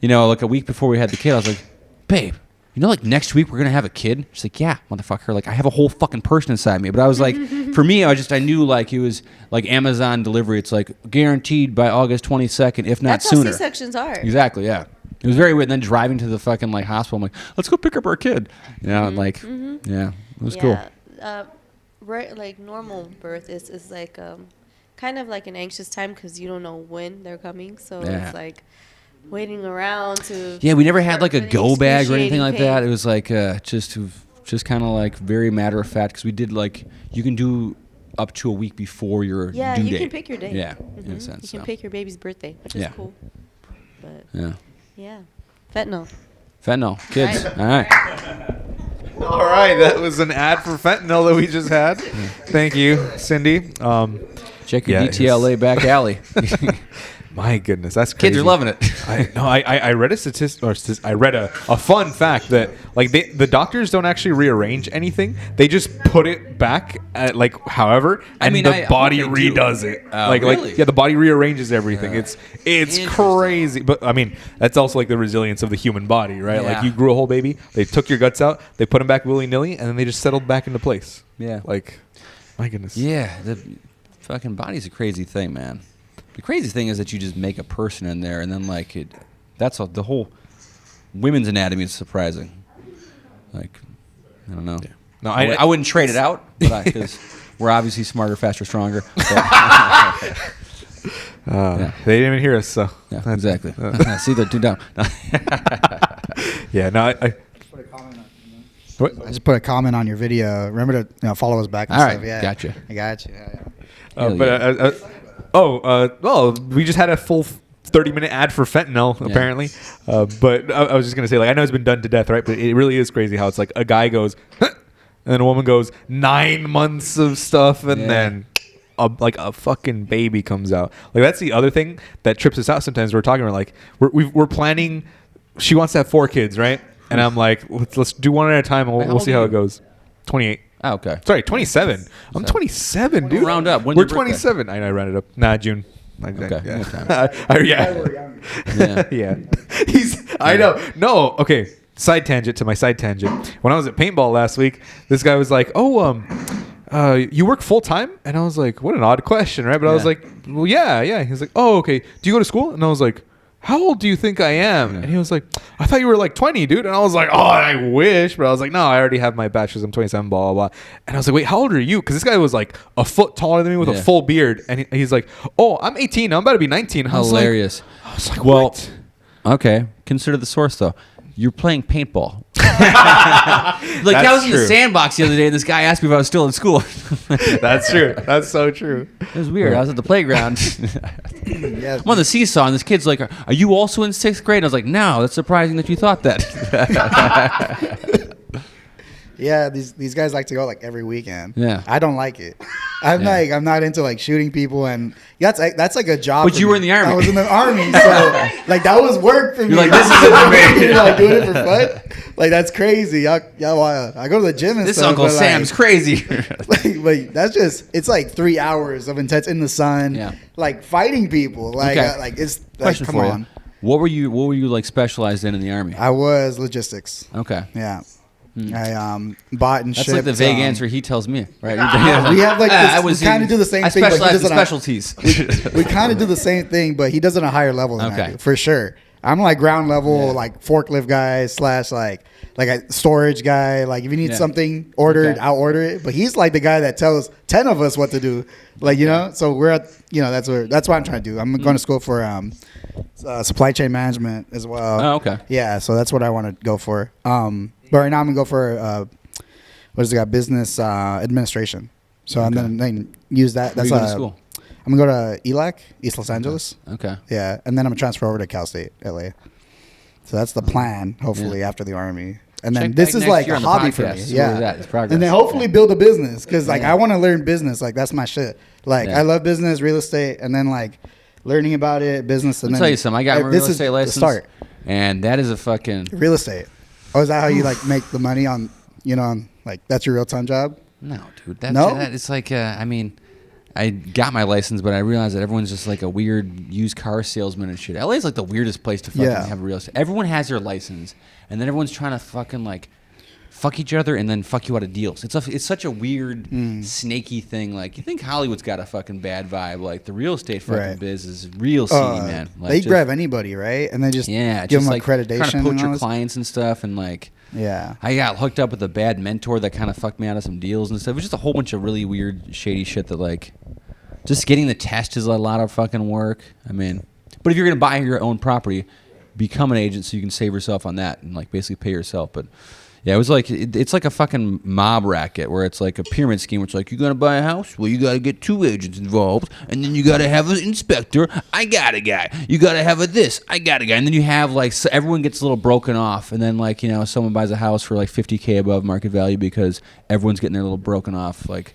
like a week before we had the kid, I was like, babe. Like next week we're gonna have a kid. She's like, yeah, motherfucker. Like I have a whole fucking person inside me. But I was like, for me, I knew like it was like Amazon delivery. It's like guaranteed by August 22nd, if not That's sooner. how C-sections are. Exactly. Yeah. It was very weird. And then driving to the fucking like hospital, I'm like, let's go pick up our kid. And like, yeah, it was cool. Right, like normal birth is like kind of like an anxious time because you don't know when they're coming. So Yeah. it's like waiting around to. Yeah, we never had like a start go feeling bag or anything excruciating like pain. that. It was like just kind of like very matter of fact because we did like you can do up to a week before your Yeah, due you date. can pick your day. Yeah, Mhm. in a sense. You can so. pick your baby's birthday, which is Yeah. cool. But Yeah. yeah, fentanyl. Fentanyl, kids. Right. All right. All right, that was an ad for fentanyl that we just had. Thank you, Cindy. Check your Yeah, DTLA back alley. My goodness, that's crazy. Kids are loving it. I read a statistic, or I read a fun fact that like the doctors don't actually rearrange anything; they just put it back at like however, and the body redoes it. Really? The body rearranges everything. It's crazy, but I mean that's also like the resilience of the human body, right? Yeah. Like you grew a whole baby, they took your guts out, they put them back willy nilly, and then they just settled back into place. Yeah. Like, my goodness. Yeah, the fucking body's a crazy thing, man. The crazy thing is that you just make a person in there, and then like the whole women's anatomy is surprising. Like, I don't know. Yeah. No, I wouldn't trade it out, because we're obviously smarter, faster, stronger. Yeah. They didn't even hear us, so Yeah, exactly. See, they're too down. yeah. No, I what? I just put a comment on your video. Remember to follow us back and All stuff. right, Yeah, gotcha. I got you. Yeah. Well, we just had a full 30-minute ad for fentanyl, apparently. But I was just going to say, like, I know it's been done to death, right? But it really is crazy how it's like a guy goes, huh, and then a woman goes 9 months of stuff, and then a fucking baby comes out. Like, that's the other thing that trips us out sometimes. We're talking about, like, we're planning, she wants to have 4 kids, right? And I'm like, let's do one at a time, and we'll see how it goes. 28. Oh, okay. Sorry, 27. I'm 27, dude. Round up. When's We're your birthday? 27. I rounded up. Nah, June. Okay. Yeah. you got time. Yeah. Yeah. Yeah. I know. No. Okay. Side tangent to my side tangent. When I was at paintball last week, this guy was like, "Oh, you work full time?" And I was like, "What an odd question, right?" But I was Yeah. like, "Well, yeah." He was like, "Oh, okay. Do you go to school?" And I was like, "How old do you think I am?" Yeah. And he was like, "I thought you were like 20, dude." And I was like, "Oh, I wish." But I was like, "No, I already have my bachelor's. I'm 27, blah, blah, blah." And I was like, "Wait, how old are you?" Because this guy was like a foot taller than me with a Yeah. full beard. And he's like, "Oh, I'm 18. I'm about to be 19." And Hilarious. I was like, Well, what? Okay. Consider the source, though. You're playing paintball. I was in the true. sandbox the other day, and this guy asked me if I was still in school. That's true. That's so true. It was weird. I was at the playground. Yeah. I'm on the seesaw, and this kid's like, "Are you also in 6th grade?" And I was like, "No, that's surprising that you thought that." Yeah, these guys like to go like every weekend. Yeah. I don't like it. I'm not into like shooting people, and that's like a job. But for you me. were in the Army. I was in the army, so like that was work for me. You're like, this isn't for me. You're like doing it for fun. Like that's crazy. Y'all, I go to the gym and This stuff. Uncle but, Sam's crazy. like that's just it's like 3 hours of intense in the sun, Yeah. like fighting people. Like Okay. like it's like, Question come for on. you: What were you like specialized in the Army? I was logistics. Okay. Yeah. I bought and That's shipped. like the vague answer he tells me, right? We have like this, we kind of do the same I thing. But he specialize in does it on- specialties. we kind of do the same thing, but he does it on a higher level than I Okay. do, for sure. I'm like ground level, Yeah. like forklift guy / like a storage guy. Like if you need Yeah. something ordered, Okay. I'll order it. But he's like the guy that tells 10 of us what to do. Like so we're at that's what I'm trying to do. I'm going to school for supply chain management as well. Oh, okay. Yeah, so that's what I want to go for. But right now I'm gonna go for what is it got? Business administration. So I'm gonna then use that. Where That's you going to school? I'm gonna go to ELAC, East Los Angeles. Okay. Yeah, and then I'm gonna transfer over to Cal State, LA. So that's the plan. Hopefully after the Army, and then Check this back is next like year a on the hobby for podcast, me. see where Yeah, it's at, it's progress. and then hopefully build a business because like Yeah. I want to learn business. Like that's my shit. Like Yeah. I love business, real estate, and then like learning about it, business. And Let me then tell you something. I got my this real is estate the license. start. And that is a fucking... Real estate. Oh, is that how you like make the money on on like that's your real time job? No, dude. That's, No? it's like, I mean, I got my license, but I realized that everyone's just like a weird used car salesman and shit. LA is like the weirdest place to fucking Yeah. have a real estate. Everyone has their license, and then everyone's trying to fucking like fuck each other and then fuck you out of deals. It's such a weird, snaky thing. Like, you think Hollywood's got a fucking bad vibe. Like, the real estate fucking Right. biz is real seedy, man. Like, They just- grab anybody, right? And then just Yeah, give just them like accreditation. trying to and poach all your this. clients and stuff, and like... Yeah. I got hooked up with a bad mentor that kind of fucked me out of some deals and stuff. It was just a whole bunch of really weird, shady shit that, like, just getting the test is a lot of fucking work. I mean, but if you're going to buy your own property, become an agent so you can save yourself on that and, like, basically pay yourself. But Yeah, it was like it's like a fucking mob racket where it's like a pyramid scheme where it's like, you're gonna buy a house? Well, you gotta get 2 agents involved, and then you gotta have an inspector. I got a guy. You gotta have a this. I got a guy. And then you have like everyone gets a little broken off, and then like, you know, someone buys a house for like $50K above market value because everyone's getting their little broken off like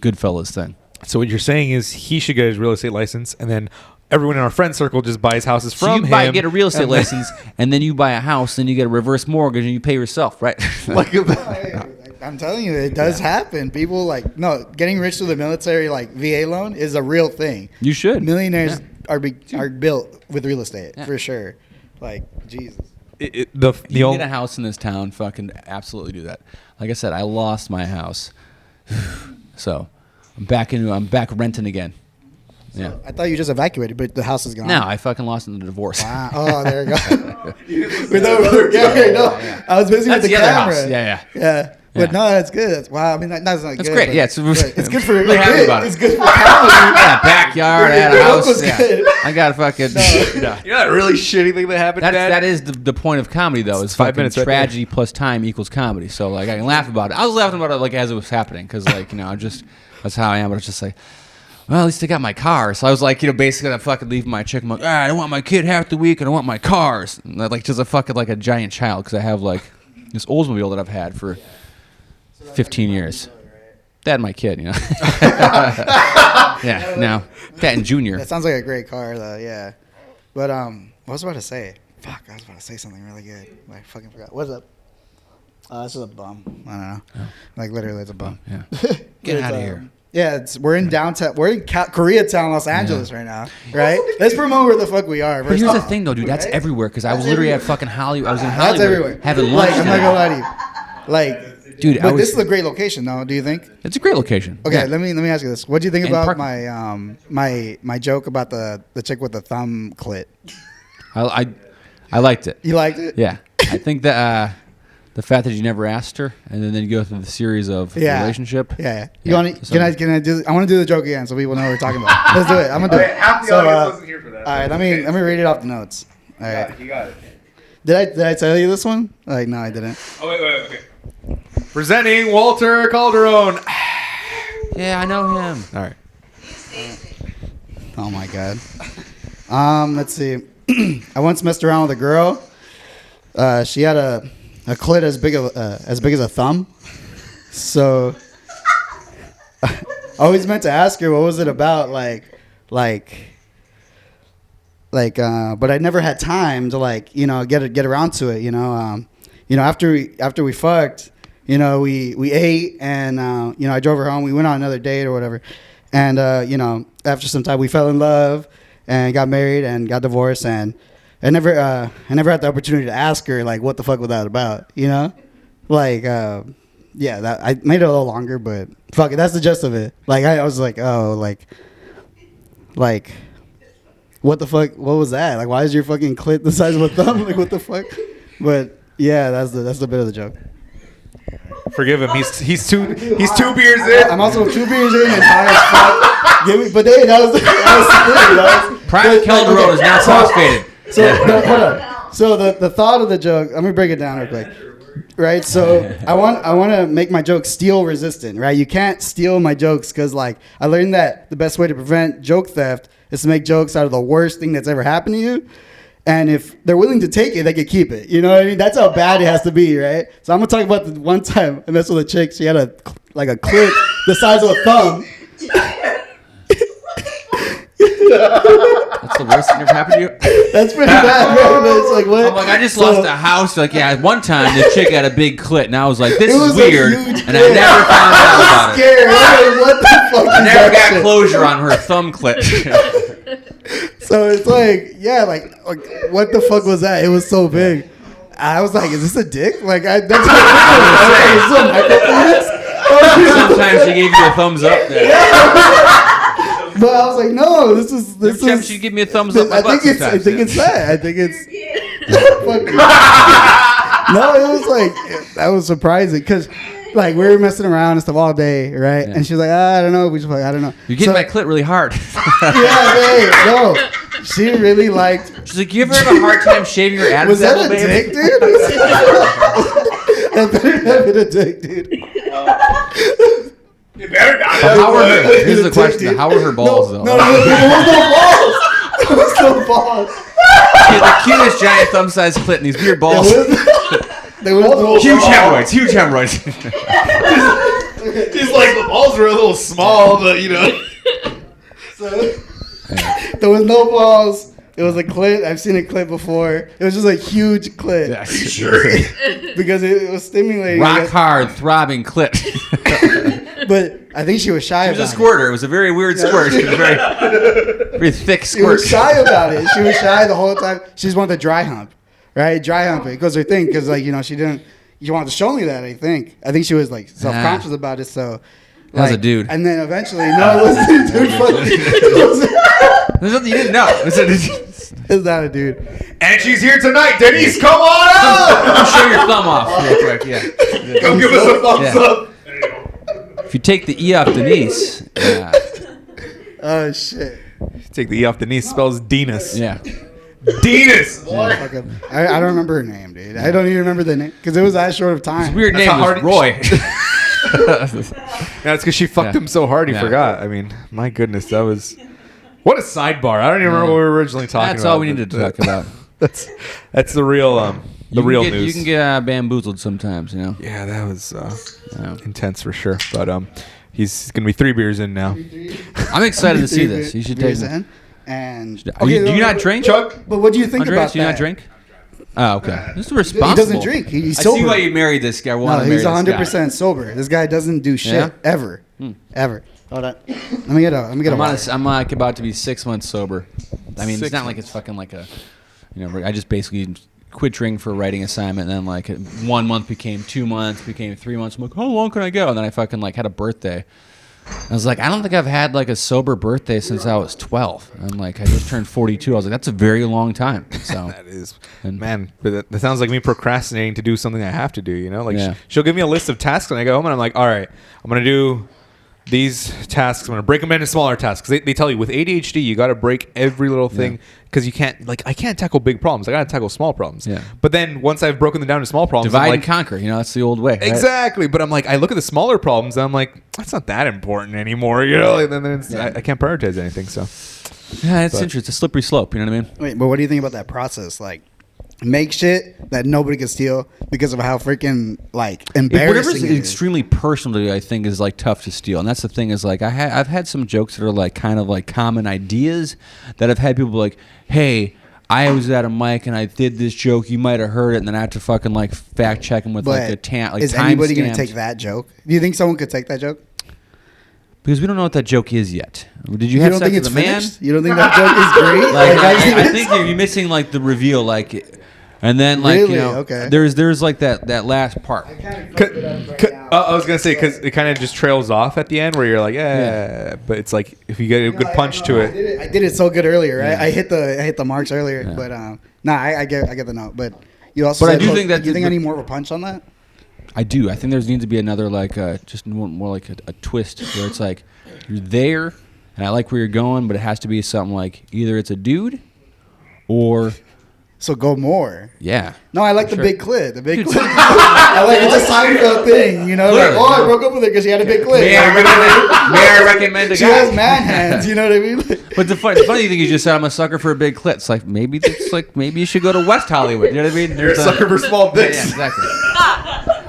Goodfellas thing. So what you're saying is he should get his real estate license, and then everyone in our friend circle just buys houses So from you him. get a real estate license, and then you buy a house, then you get a reverse mortgage, and you pay yourself, right? I'm telling you, it does happen. People like getting rich through the military, like VA loan, is a real thing. You should. Millionaires are built with real estate for sure. Like Jesus. You get a house in this town, fucking absolutely do that. Like I said, I lost my house, so I'm back renting again. Yeah. I thought you just evacuated, but the house is gone. No, I fucking lost in the divorce. Wow. Oh, there you go. Yeah. I was busy That's with the the other camera. house. Yeah. But Yeah. no, that's good. That's wow. I mean, that's not That's good. great. but- Yeah, it's good for really happy about it. It's good for comedy. Yeah, backyard, I had a Your house. uncle's Yeah. good. I got a fucking. Yeah. You know that really shitty thing that happened, Dad? That is the point of comedy, though. Is 5 fucking minutes right there. tragedy plus time equals comedy. So like I can laugh about it. I was laughing about it like as it was happening because like, you know, that's how I am. But it's just like, well, at least I got my car. So I was like, you know, basically I'm fucking leaving my chick. I'm like, I don't want my kid half the week, and I want my cars. And I, like just a fucking like a giant child because I have like this Oldsmobile that I've had for 15 years. That and my kid, you know. Yeah, no, that and Junior. That sounds like a great car, though. Yeah. But what was I about to say? Fuck, I was about to say something really good. I fucking forgot. What's up? This is a bum. I don't know. Like literally, it's a bum. Yeah. But Get it's, out of here. Yeah, we're in downtown. We're in Koreatown, Los Angeles right now, right? Let's promote where the fuck we are. But here's the thing, though, dude. That's Right? everywhere because I was literally at fucking Hollywood. I was in That's Hollywood everywhere. having Like, lunch. I'm not there. gonna lie to you. Like, Dude, I but was, this is a great location, though. Do you think? it's a great location. Okay, Yeah. let me ask you this. What do you think And about park- my joke about the chick with the thumb clit? I liked it. You liked it? Yeah, I think that the fact that you never asked her, and then you go through the series of the relationship. Yeah. Yeah, You want to? so- Can I do? I want to do the joke again so people know what we're talking about. Let's do it. I'm gonna do it. Half the So, audience wasn't here for that. all right. Let me read it off the notes. All right. You got it. Did I tell you this one? Like, no, I didn't. Oh, wait, okay. Presenting Walter Calderon. Yeah, I know him. All right. Oh my god. Let's see. I once messed around with a girl. She had a clit as big as a thumb. So I always meant to ask her what was it about, but I never had time to get around to it. After we fucked, we ate and I drove her home. We went on another date or whatever, and after some time we fell in love and got married and got divorced, and I never had the opportunity to ask her like what the fuck was that about, that I made it a little longer, but fuck it, that's the gist of it. Like I was like, oh, like what the fuck, what was that? Like, why is your fucking clit the size of a thumb? Like, what the fuck? But yeah, that's the bit of the joke. Forgive him. He's two beers in. I'm also 2 beers in and high as fuck. But hey, that was Private Calderon is now phosphated. Hold on. So the thought of the joke, let me break it down real quick. Right, so I want to make my jokes steal resistant. Right, you can't steal my jokes because like I learned that the best way to prevent joke theft is to make jokes out of the worst thing that's ever happened to you. And if they're willing to take it, they can keep it. You know what I mean? That's how bad it has to be, right? So I'm gonna talk about the one time I messed with a chick. She had a clit the size of a thumb. That's the worst thing that's happened to you. That's pretty bad, man. But it's like what? I'm like, I just lost a house. Like, yeah, one time the chick had a big clit, and I was like, this It is was a weird, huge and I clit. never found out about it. Scared. I'm like, what the fuck? I is never that got shit? closure on her thumb clit. So it's like, yeah, like what the fuck was that? It was so big. I was like, is this a dick? Like, that's what I was like, is this a micropenis? Sometimes she gave you a thumbs up. There. But I was like, no, this Every time is. she'd give me a thumbs up. I think it's that. I think it's. Fuck you. No, it was like that was surprising because. Like, we were messing around and stuff all day, right? Yeah. And she was like, I don't know. We just like, I don't know. You're getting So- my clit really hard. Yeah, babe. No. She really liked. She's like, you ever have a hard time shaving your Adam's Was that apple, a babe? dick, dude? That better not been a dick, dude. You better not. How were her? Here's the Dick, question: dude. How were her balls though? No, there was no balls. She had the cutest giant thumb-sized clit and these weird balls. There was no Huge balls. hemorrhoids. Huge hemorrhoids. He's like, the balls were a little small, but you know. So, there was no balls. It was a clit. I've seen a clit before. It was just a huge clit Yeah, Sure. because it was stimulating. rock hard, throbbing clit. But I think she was shy She was a about it. squirter. It was a very weird squirt. She was very thick She squirt. was shy about it. She was shy the whole time. She just wanted to dry hump, right? Dry hump it. Because her thing, because like she didn't. You wanted to show me that. I think she was like self-conscious about it. So. That was a dude. And then eventually, no, it wasn't a dude. It wasn't- There's nothing you didn't know. It's not a dude. And she's here tonight. Denise, come on out. Show your thumb off real quick. Yeah. Come give us a thumbs Yeah. up. If you take the E off Denise, Oh shit. Take the E off the knee. Spells Dennis. yeah. Dennis. Okay. I don't remember her name, dude. I don't even remember the name because it was that short of time. Weird That's name how was hard- Roy. Yeah, it's because she fucked Yeah. him so hard he Yeah. forgot. I mean, my goodness, that was what a sidebar. I don't even remember what we were originally talking about. That's all we needed to talk about. That's the real real news. You can get bamboozled sometimes, you know. Yeah, that was Yeah. intense for sure. But he's gonna be 3 beers in now. I'm excited to see this. You should take Beers it. in. And Do you not drink? Chuck, But what do you think Andreas, about do you that? not drink? Oh, okay. This is He responsible. doesn't drink. He's I sober. see why you married this guy. No, he's 100% sober. This guy doesn't do shit Yeah? ever, ever. Hold on. Let me get a water. I'm like about to be 6 months sober. I mean, 6 it's not like it's fucking like a, I just basically quit drinking for a writing assignment, and then like 1 month became 2 months, became 3 months. I'm like, how long can I go? And then I fucking like had a birthday. I was like, I don't think I've had like a sober birthday since I was 12. I'm like, I just turned 42. I was like, that's a very long time. So that is And- man. But that sounds like me procrastinating to do something I have to do. You know, like Yeah. she'll give me a list of tasks, and I go home and I'm like, all right, I'm gonna do these tasks. I'm gonna break them into smaller tasks. They tell you with ADHD, you got to break every little thing because you can't I can't tackle big problems. I got to tackle small problems. Yeah. But then once I've broken them down to small problems, divide I'm and like, conquer. That's the old way. Right? exactly. But I'm like, I look at the smaller problems and I'm like, that's not that important anymore. You know, and then it's, I can't prioritize anything. So Yeah, it's But- interesting. It's a slippery slope. You know what I mean? Wait, but what do you think about that process? Like, make shit that nobody can steal because of how freaking embarrassing Whatever's it is. extremely personal to you, I think, is like tough to steal. And that's the thing is like I've had some jokes that are like kind of like common ideas that I've had people be like, hey, I was at a mic and I did this joke. You might have heard it, and then I have to fucking like fact check them with But like a is time anybody going to stamps. take that joke? Do you think someone could take that joke? Because we don't know what that joke is yet. Did you You have don't sex think with it's a man? finished? You don't think that joke is great? Like, Like, I think you're missing like the reveal, like, and then like Really? Okay. there's like that last part. I was gonna say because it kind of just trails off at the end where you're like, yeah, but it's like if you get a good punch to it. I did it so good earlier. Right? Yeah. I hit the marks earlier, Yeah. but I get the note. But you also, But I said, do look, think that you think the- I need more of a punch on that? I do. I think there needs to be another like just more like a twist where it's like you're there and I like where you're going, but it has to be something like either it's a dude or So go more. yeah. No, I like the Sure. big clit. The big Dude, clit. I like it's a Seinfeld thing, you know. Like, Clearly, oh, I yeah. broke up with her because she had a big clit. May I recommend a She guy? has man hands. You know what I mean? But the funny thing you just said, I'm a sucker for a big clit. It's like maybe you should go to West Hollywood. You know what I mean? You're a sucker for small Yeah, dicks. exactly.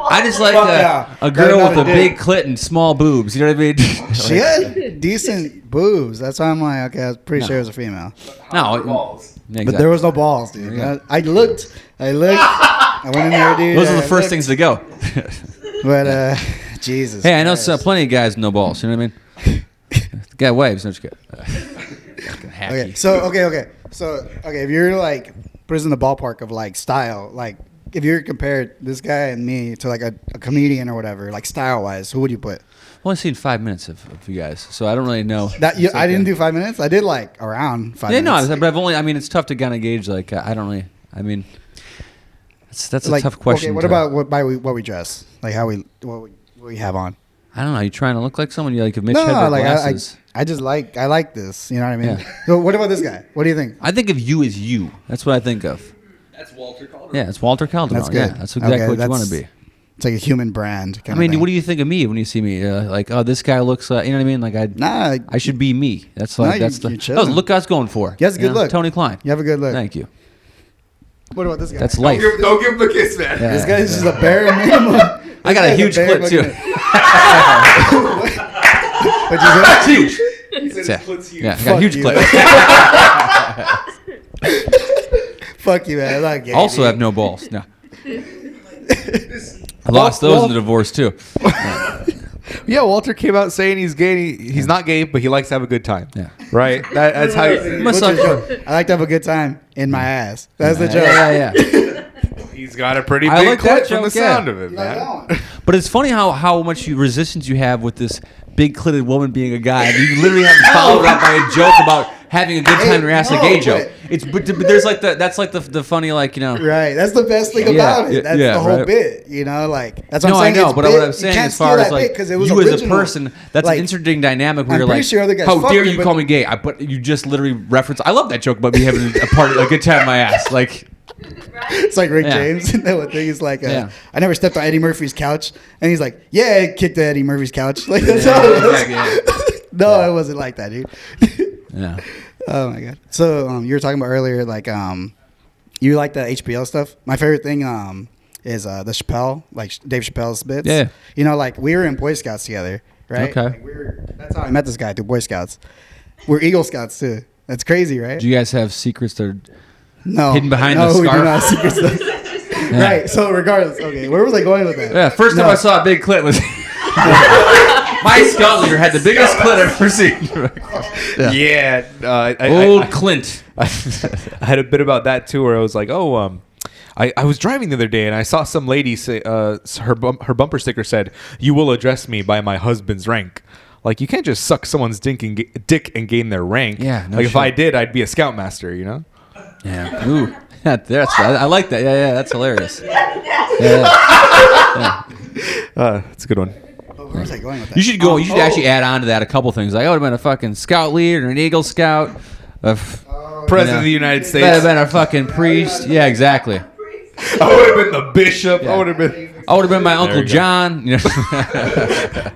I just like Fuck yeah. a girl That's with not a a big dick. clit and small boobs. You know what I mean? She had decent boobs. That's why I'm like, okay, I was pretty sure it was a female. No, exactly. But there was no balls, dude. Yeah. I looked. I went in there, dude. Those are the I first looked. things to go. But Jesus. Hey, I know Christ. plenty of guys with no balls. You know what I mean? The guy waves. No, just kidding. Fucking hacky. Okay, so if you're like put us in the ballpark of like style, like if you're compared this guy and me to like a comedian or whatever, like style wise, who would you put? I've only seen 5 minutes of you guys, so I don't really know. That you, It's I like didn't a- do 5 minutes. I did like around 5 Yeah, no, minutes. but I've only. I mean, it's tough to kind of gauge. Like, I don't really. I mean, that's a like, tough question. Okay, what to- about what we dress? Like how what we have on? I don't know. You trying to look like someone? You like if Mitch No, had the like glasses. I just I like this. You know what I mean? Yeah. So what about this guy? What do you think? I think of you as you. That's what I think of. That's Walter Calderwood. Yeah, it's Walter Calderon. That's good. Yeah, that's exactly Okay, what you want to that's- be. It's like a human brand. I mean, what do you think of me when you see me? Like, oh, this guy looks. You know what I mean? Like, I should be me. That's like No, that's you're the chilling. look I was going for. He has a good look. Tony Klein. You have a good look. Thank you. What about this guy? That's life. Don't give him a kiss, man. Yeah. This guy's just a bare minimum. I got a huge clit too. But you That's huge. He said Yeah, his clit's huge. yeah, I got a huge you. clit. Fuck you, man. I'm not gay, Also dude. have no balls. No. I lost those in the divorce too. Yeah, Walter came out saying he's gay. He's not gay, but he likes to have a good time. Yeah. Right? That's how Must What's suck. the joke? I like to have a good time in my ass. That's the joke. Yeah. he's got a pretty I big like that clit from the joke, yeah. sound of it, You like man. that one? But it's funny how much resistance you have with this big clitted woman being a guy. And you literally have to follow it up by a joke about having a good time in your ass, a gay No, joke. But there's like that's like the funny, like, you know. Right. That's the best thing Yeah, about it. That's yeah, the whole right. bit. You know, like that's what No, I'm I saying. know, It's but bit. what I'm You saying can't as far steal as that like bit 'cause it was you as a original. person, that's Like, an interesting dynamic where I'm you're pretty like, sure other guys how fucked dare him, you but- call me gay? But you just literally reference. I love that joke about me having a party, a good time in my ass. Like, It's like Rick Yeah. James. And that one thing is like, Yeah. I never stepped on Eddie Murphy's couch, and he's like, yeah, I kicked Eddie Murphy's couch. Like that's how it was. exactly, No, it wasn't like that, dude. yeah. Oh my god. So you were talking about earlier, like you like the HBO stuff. My favorite thing is the Chappelle, like Dave Chappelle's bits. Yeah. You know, like we were in Boy Scouts together, right? Okay. Like, that's how I met this guy through Boy Scouts. We're Eagle Scouts too. That's crazy, right? Do you guys have secrets that are No, hidden behind no, the we do scarf? not have secret stuff. Right. So regardless, okay, where was I going with that? Yeah, first time No. I saw a big clit was my scout leader had the biggest clit I've ever seen. Yeah. Old Clint. I had a bit about that too, where I was like, oh, I was driving the other day and I saw some lady say, her bumper sticker said, "You will address me by my husband's rank." Like, you can't just suck someone's dick and gain their rank. Yeah, no like if shit. I did, I'd be a scoutmaster, you know? Yeah. Ooh. I like that. Yeah, that's hilarious. Yeah. That's a good one. Oh, where was I going with that? You should go. You should actually add on to that a couple things. Like, I would have been a fucking scout leader, an Eagle Scout, President of the United I'd States. have been a fucking priest. Yeah, exactly. I would have been the bishop. I would have been. I would have been my Uncle you go. John. You know?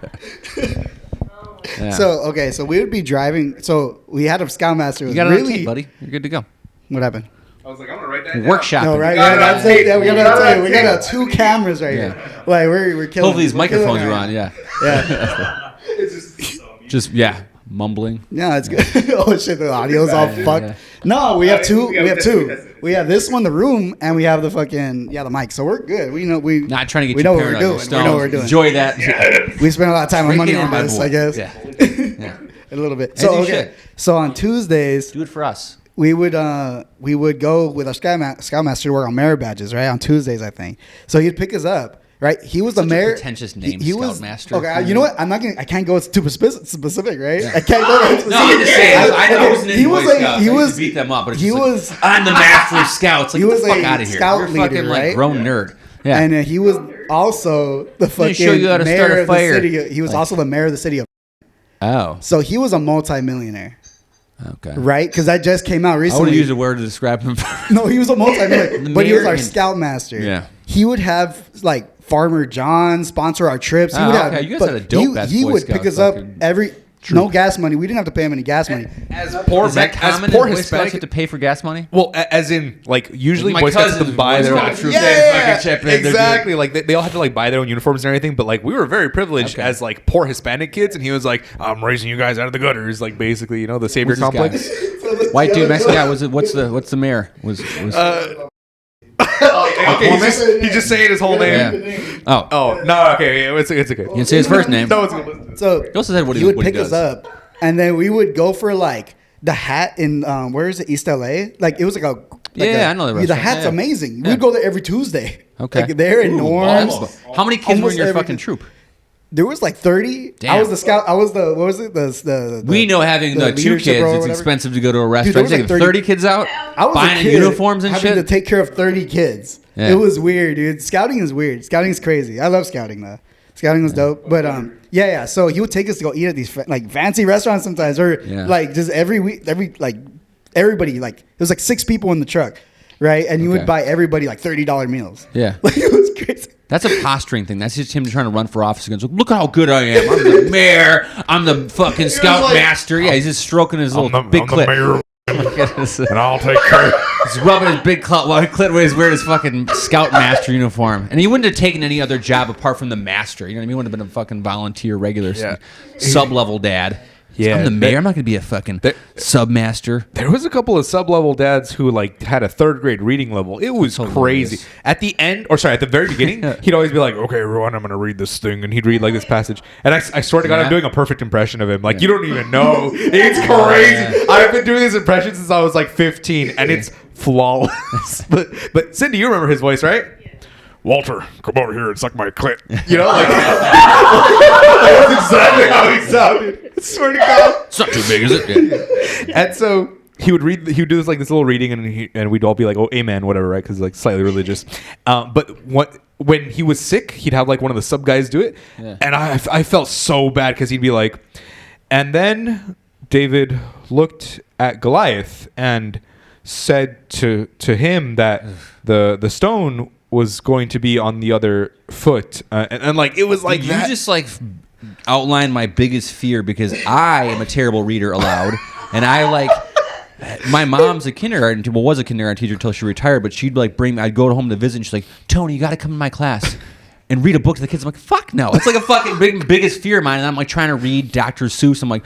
Yeah. So okay, so we would be driving. So we had a scoutmaster. Who you was got it on really, tape, buddy. You're good to go. What happened? I was like, I'm gonna write that Workshop. No, right? got Yeah, it that's on it. tape. Yeah, we You got got it it. on We tape. got two cameras right Yeah. here. Like we're killing. Hopefully these we're killing microphones it are right on. Yeah. Yeah. Just mumbling. Yeah, it's good. Oh shit, the audio's all Yeah, fucked. yeah. No, we have two. Yeah, We have that's it, two. that's it. We have this one, the room, and we have the fucking the mic. So we're good. We know we. Not trying to get we you know what paranoid. we're You're doing. We stoned. know what we're doing. Enjoy that. We spend a lot of time and money Break it on in, my this, boy. I guess. Yeah. Yeah. A little bit. As So you okay. should. So on Tuesdays, Do it for us. we would go with our scoutmaster to work on merit badges, right? On Tuesdays, I think. So he'd pick us up, right? He was the Such a mayor. pretentious name, He was Scoutmaster. okay. You know what? I can't go too specific, right? I can't go. That specific. No, I'm just saying. I wasn't in He Boy was Scouts. a, I he used was to beat them up, but it's he just like, was I'm the master of scouts. Like, He get was the fuck a out of here. scout You're a fucking leader, like right? grown nerd. Yeah. and he was also the fucking show you how to start mayor a of the fire. city. He was also the mayor of the city of. Oh. So he was a multimillionaire, Okay. right? Because that just came out I would recently. have used a word to describe him. No, he was a multi-millionaire, The but he was our mayor and- scoutmaster. Yeah. He would have like Farmer John sponsor our trips. He Oh, would have, okay. You guys but had a dope-ass He Boy would Scout pick us up fucking every no gas money. We didn't have to pay him any gas money. As poor Is that as common? poor in Boy Scouts Hispanic. have to pay for gas money? Well, as in, like, usually My Boy Scouts have cousins to buy Boy their Scout own. troop, Yeah, they fucking chip in, they're exactly. Like, they all have to, like, buy their own uniforms and everything. But, like, we were very privileged Okay. as, like, poor Hispanic kids. And he was like, I'm raising you guys out of the gutters. Like, basically, you know, the savior Who's this guy? complex. White dude, Mexican guy. What's the mayor? Was Okay, he's just saying his whole name. yeah. Oh. Oh, no, okay. Yeah, it's okay. You can say his first name. No one's going to listen. So He also said what he he would what he pick us does. up, and then we would go for like the hat in where is it, East LA? Like it was like a Yeah, I know the The restaurant. hat's Yeah. amazing. Yeah. We'd go there every Tuesday. Okay. Like there in Norms. How many kids were in Almost your every- fucking troop? There was like 30. I Damn. was the scout. I was the what was it? The We know having the two leadership kids, role or it's whatever. expensive to go to a there restaurant. was You like taking 30 kids out, I was buying a kid uniforms and having shit. to take care of 30 kids. Yeah. It was weird, dude. Scouting is weird. Scouting is crazy. I love scouting though. Scouting was dope, but yeah. So he would take us to go eat at these like fancy restaurants sometimes, or Yeah. like just every week, everybody like it was like 6 people in the truck, right? And you Okay. would buy everybody like $30 meals. Yeah. Like it was crazy. That's a posturing thing. That's just him trying to run for office again. So, look how good I am. I'm the mayor. I'm the fucking scoutmaster. Yeah, he's just stroking his little big clit. And I'll take care. He's rubbing his big clit while he's wearing his fucking scoutmaster uniform. And he wouldn't have taken any other job apart from the master. You know what I mean? He wouldn't have been a fucking volunteer, regular sub-level dad. Yeah, I'm the mayor. I'm not going to be a fucking sub-master. There was a couple of sub-level dads who like had a 3rd grade reading level. It was That's crazy. hilarious. At the end, or sorry, at the very beginning, he'd always be like, "Okay, everyone, I'm going to read this thing," and he'd read like this passage. And I swear to God, Yeah. I'm doing a perfect impression of him. Like you don't even know. It's crazy. I've been doing this impression since I was like 15, and it's flawless. but Cindy, you remember his voice, right? Walter, come over here and suck my clit. You know, like that's exactly how he sounded. I swear to God. It's not too big, is it? Yeah. And so he would read. He would do this like this little reading, and we'd all be like, "Oh, amen," whatever, right? Because like slightly religious. But when he was sick, he'd have like one of the sub guys do it, and I felt so bad because he'd be like, and then David looked at Goliath and said to him that the stone was going to be on the other foot, and like it was like You that. just like outlined my biggest fear because I am a terrible reader aloud, and I like my mom's a kindergarten teacher. Well, was a kindergarten teacher until she retired, but she'd like bring me. I'd go home to visit, and she's like, "Tony, you got to come to my class and read a book to the kids." I'm like, "Fuck no!" It's like a fucking biggest fear of mine, and I'm like trying to read Dr. Seuss. I'm like,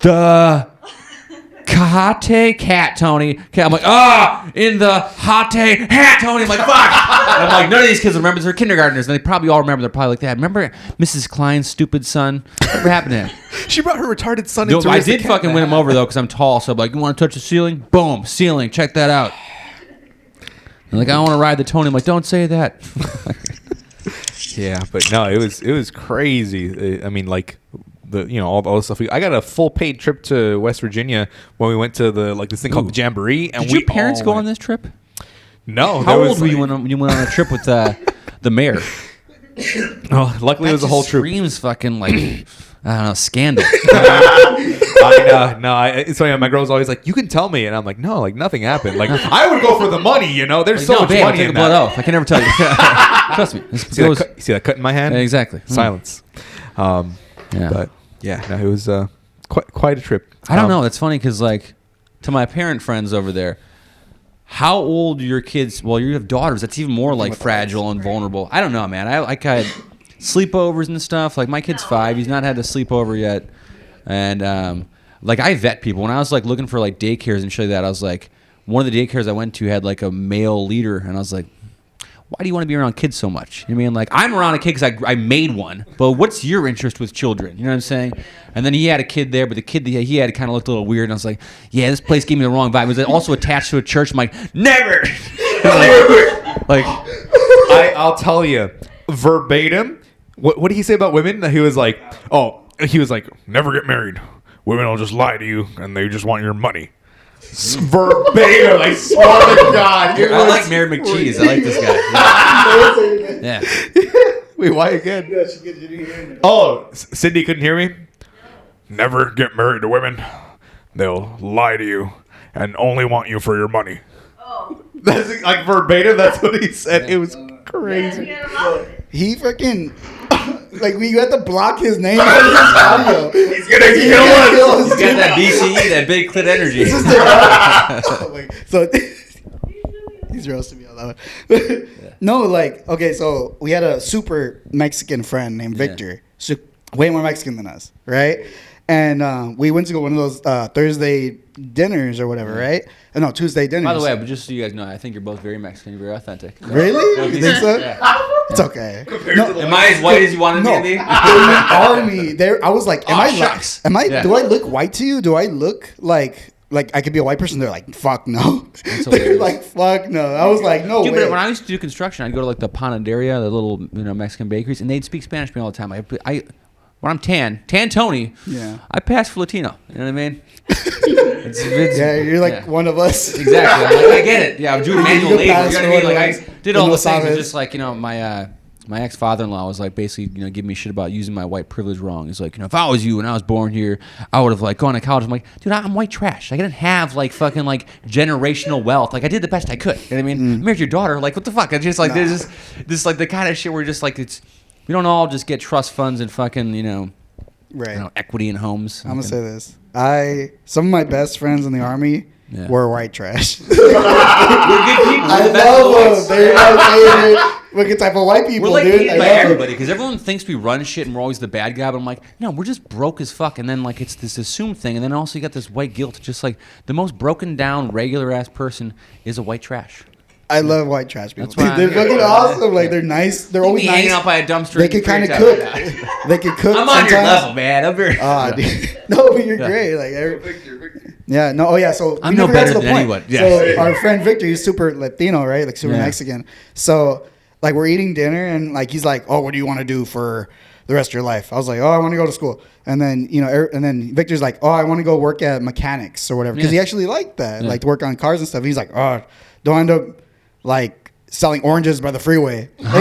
the Kahate cat, Tony. Okay, I'm like, in the hate hat, Tony. I'm like, fuck. And I'm like, none of these kids remember. They're kindergartners, and they probably all remember. They're probably like that. Remember Mrs. Klein's stupid son? Whatever happened to him? She brought her retarded son No, into I did fucking win him over, though, because I'm tall. So I'm like, you want to touch the ceiling? Boom, ceiling. Check that out. And like, I want to ride the Tony. I'm like, don't say that. Yeah, but no, it was crazy. I mean, like all the stuff. I got a full paid trip to West Virginia when we went to this thing called the Jamboree. And Did your parents go on this trip? No. How old were you when you went on a trip with the mayor? Oh, luckily it was a whole troop. Screams fucking like I don't know, scandal. It's funny. My girl's always like, "You can tell me," and I'm like, "No, like nothing happened. Like I would go for the money, you know. There's so much babe, money take in a blood that." oath. I can never tell you. Trust me. See that cut in my hand? Yeah, exactly. Silence. Yeah. But yeah, no, it was quite a trip. I don't know. It's funny because like to my parent friends over there, how old are your kids? Well, you have daughters. That's even more like fragile and vulnerable. I don't know, man. I had sleepovers and stuff. Like my kid's 5. He's not had a sleepover yet. And like I vet people. When I was like looking for like daycares and shit like that, I was like, one of the daycares I went to had like a male leader, and I was like, why do you want to be around kids so much? You know what I mean? Like I'm around a kid because I made one, but what's your interest with children? You know what I'm saying? And then he had a kid there, but the kid that he had kind of looked a little weird, and I was like, yeah, this place gave me the wrong vibe. It was also attached to a church. I'm like, never. I'll tell you verbatim. What did he say about women? He was like, never get married. Women will just lie to you, and they just want your money. Verbatim, I swear to God. I like Mary McCheese. I like this guy. Yeah. Wait, why again? Yeah, she didn't hear it. Oh, Cindy couldn't hear me? Never get married to women. They'll lie to you and only want you for your money. Oh. That's like verbatim. That's what he said. It was crazy. He freaking like you had to block his name from his audio. He's gonna kill us. He's got that BCE, that big clit energy. So he's roasting me on that one. No, like okay, so we had a super Mexican friend named Victor, so way more Mexican than us, right? And we went to go one of those Thursday dinners or whatever, right? No, Tuesday dinners. By the way, but just so you guys know, I think you're both very Mexican. You're very authentic. Really? You think so? Yeah. It's okay. Am I as white as you wanted me to be? They are me. There, I was like, Oh, shucks. Do I look white to you? Do I look like I could be a white person? They're like, fuck no. That's They're hilarious. like, fuck no. I was like, no Dude, way. but when I used to do construction, I'd go to like the Panaderia, the little Mexican bakeries, and they'd speak Spanish to me all the time. When I'm tan Tony, Yeah. I pass for Latino. You know what I mean? It's, Yeah, you're like one of us. Exactly. I'm like, I get it. Yeah, I'm doing manual You labor. pass You know for what I mean? one Like of I us. did all No the things. sabes. Just like my my ex father-in-law was like basically giving me shit about using my white privilege wrong. He's like, if I was you and I was born here, I would have like gone to college. I'm like, dude, I'm white trash. Like, I didn't have like fucking like generational wealth. Like I did the best I could. You know what I mean? I married your daughter. Like what the fuck? It's just like there's this like the kind of shit where just like we don't all just get trust funds and fucking Right. Equity in homes. I'm gonna say this. Some of my best friends in the army were white trash. We're good people. I love them. They're my favorite wicked type of white people, We're like dude. hated I by love them. everybody because everyone thinks we run shit and we're always the bad guy. But I'm like, no, we're just broke as fuck. And then like it's this assumed thing. And then also you got this white guilt. Just like the most broken down, regular ass person is a white trash. I love white trash people. That's why They're I'm here. fucking awesome. Like they're nice. They're always nice. Hanging out by a dumpster. They can kind of cook. They can cook. I'm on your sometimes. level, man. I'm very. Dude. No, but you're great. Like, yeah, no, oh yeah. So I'm we no never got better to the than point. anyone. Yeah. So our friend Victor, he's super Latino, right? Like super Yeah. Mexican. So like we're eating dinner, and like he's like, "Oh, what do you want to do for the rest of your life?" I was like, "Oh, I want to go to school." And then and then Victor's like, "Oh, I want to go work at mechanics or whatever," because he actually liked that, like to work on cars and stuff. He's like, "Oh, don't end up like." Selling oranges by the freeway. Like,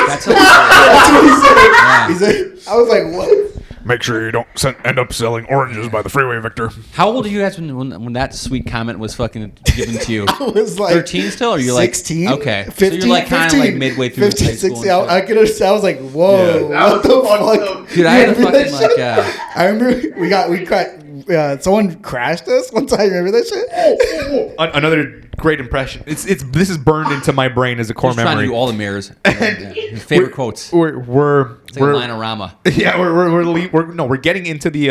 That's hilarious. that's what he said. Yeah. He said, I was like, what? Make sure you don't end up selling oranges by the freeway, Victor. How old are you guys when that sweet comment was fucking given to you? I was like 13 still, or you're like 16? okay, 15, so you're like kind of like midway through 15, high school. 16. and shit. I could understand. I was like, whoa, Yeah. what the fuck? Dude, I had a remember that fucking shit? like. I remember we got someone crashed us one time. Remember that shit? Another great impression. This is burned into my brain as a core Just trying to memory. do all the mirrors. His favorite quotes. We're It's like a linorama. Yeah, we're getting into the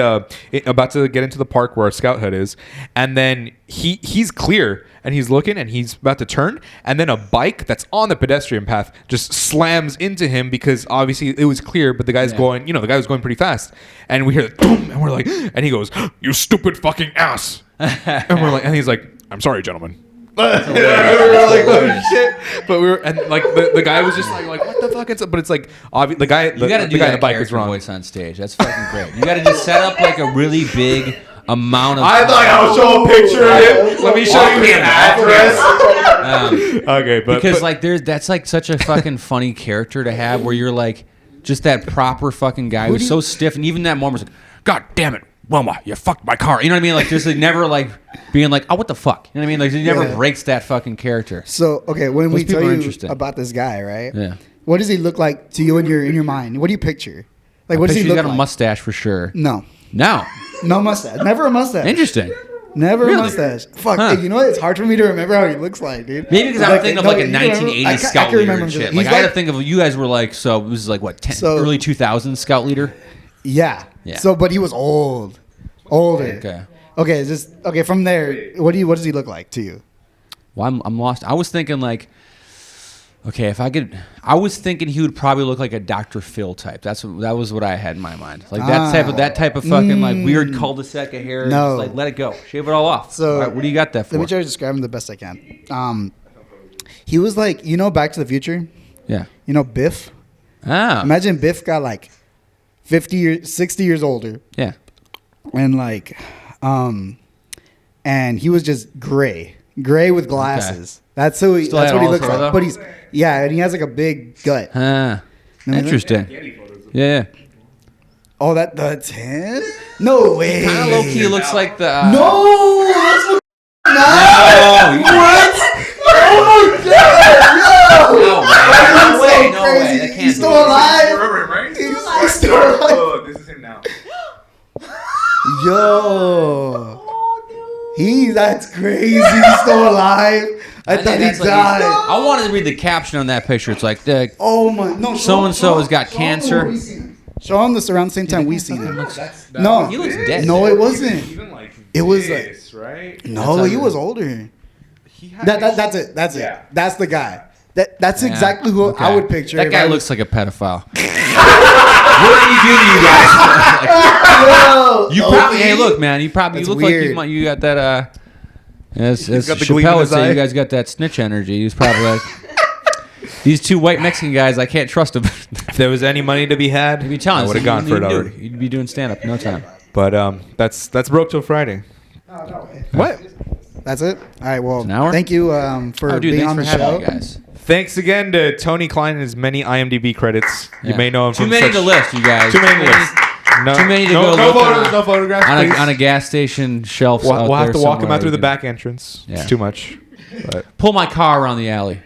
about to get into the park where our scout hut is, and then he's clear and he's looking and he's about to turn, and then a bike that's on the pedestrian path just slams into him because obviously it was clear, but the guy's going, the guy was going pretty fast, and we hear the boom, and we're like, and he goes, "You stupid fucking ass," and we're like, and he's like, "I'm sorry, gentlemen." We were like, oh shit! But the guy was just like, what the fuck? But it's like, the guy, You got to do the guy that in the bike was character wrong. voice on stage. That's fucking great. You got to just set up like a really big amount of. I thought I'll show a picture of it. Let me show you his address. Okay, but because like that's like such a fucking funny character to have where you're like just that proper fucking guy who's so stiff, and even that moment was like, God damn it, Wilma, you fucked my car. You know what I mean? Like just like, never like being like, oh, what the fuck? You know what I mean? Like he never breaks that fucking character. So okay, when we people tell are you interesting. about this guy, right? Yeah. What does he look like to you in your mind? What do you picture? Like, what does he He's look got like? a mustache for sure. No, No. no mustache. Never a mustache. Interesting. Never Really? a mustache. Fuck. Huh. Hey, you know what? It's hard for me to remember how he looks like, dude. Maybe because I'm thinking of like a 1980s scout leader and shit. Like I had to think of you guys were like, so it was like what, early 2000s scout leader? Yeah. Yeah. So, but he was older. Okay. Okay. From there, what does he look like to you? Well, I'm lost. I was thinking like, okay, I was thinking he would probably look like a Dr. Phil type. That was what I had in my mind. Like that type of fucking like weird cul-de-sac of hair. No. Just like let it go, shave it all off. So, all right, what do you got that for? Let me try to describe him the best I can. He was like, Back to the Future. Yeah. Biff. Ah. Imagine Biff got like 60 years older, Yeah. and like, and he was just gray with glasses. That's who. Still That's had what he all looks his hair, like. though? But and he has like a big gut. Ah. Remember that? Interesting. Yeah. Oh, that's him? No way. Kind of low key looks like the. No, that's what. No. What? Oh my god! No way. No way. No way. Crazy. That can't He's be still real. alive. Remember him, right? He's still alive. Oh, this is him now. Yo. That's crazy. He's still alive. I thought he That's like- died. I wanted to read the caption on that picture. It's like the Oh my no. So and so has got cancer. Show him this around the same time we seen him. No, He looks dead. No, it wasn't. Even like It was this, right? No, he was older. He had That's it. That's it. Yeah. That's the guy. That's Yeah. exactly who Okay. I would picture. That if guy I was- looks like a pedophile. What did he do to you guys? Yo, You probably. Hey, look, man. You That's look weird. like you got that. As got the gleam in Chappelle would his say, eye. you guys got that snitch energy. He's probably like, these two white Mexican guys, I can't trust them. If there was any money to be had, You'd be telling I us, would have gone for it you'd do already. You'd be doing stand up in no time. But that's broke till Friday. What? That's it. All right. Well, an hour? thank you for Oh, dude, being thanks on for the having show. me, guys. Thanks again to Tony Klein and his many IMDb credits. You may know him Too from many such- to list, you guys. Too many to list. No, Too many to no, go no look photos, on- no photographs, on please. a gas station shelf. We'll have to walk him out through the back entrance. Yeah. It's too much. But Pull my car around the alley.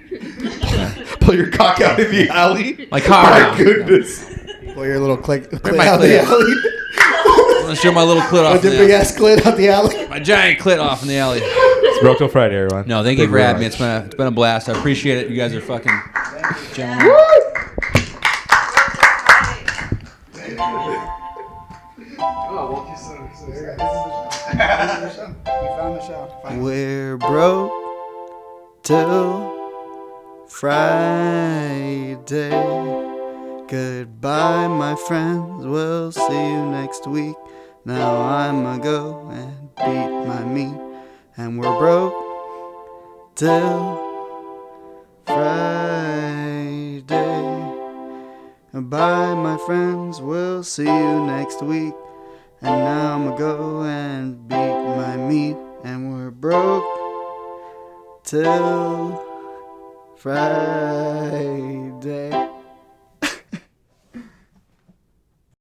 pull your cock out in the alley. My car. My out. goodness. Pull your little clit my out the clit? alley. I'm gonna show my little clit off. With in your the big alley. ass clit out the alley. My giant clit off in the alley. It's Broke Till Friday, everyone. No, thank you for very having me. much. It's been a blast. I appreciate it. You guys are fucking gentlemen. We found the show. We're broke till Friday. Goodbye, my friends. We'll see you next week. Now I'ma go and beat my meat. And we're broke till Friday. Goodbye, my friends. We'll see you next week. And now I'ma go and beat my meat. And we're broke till Friday.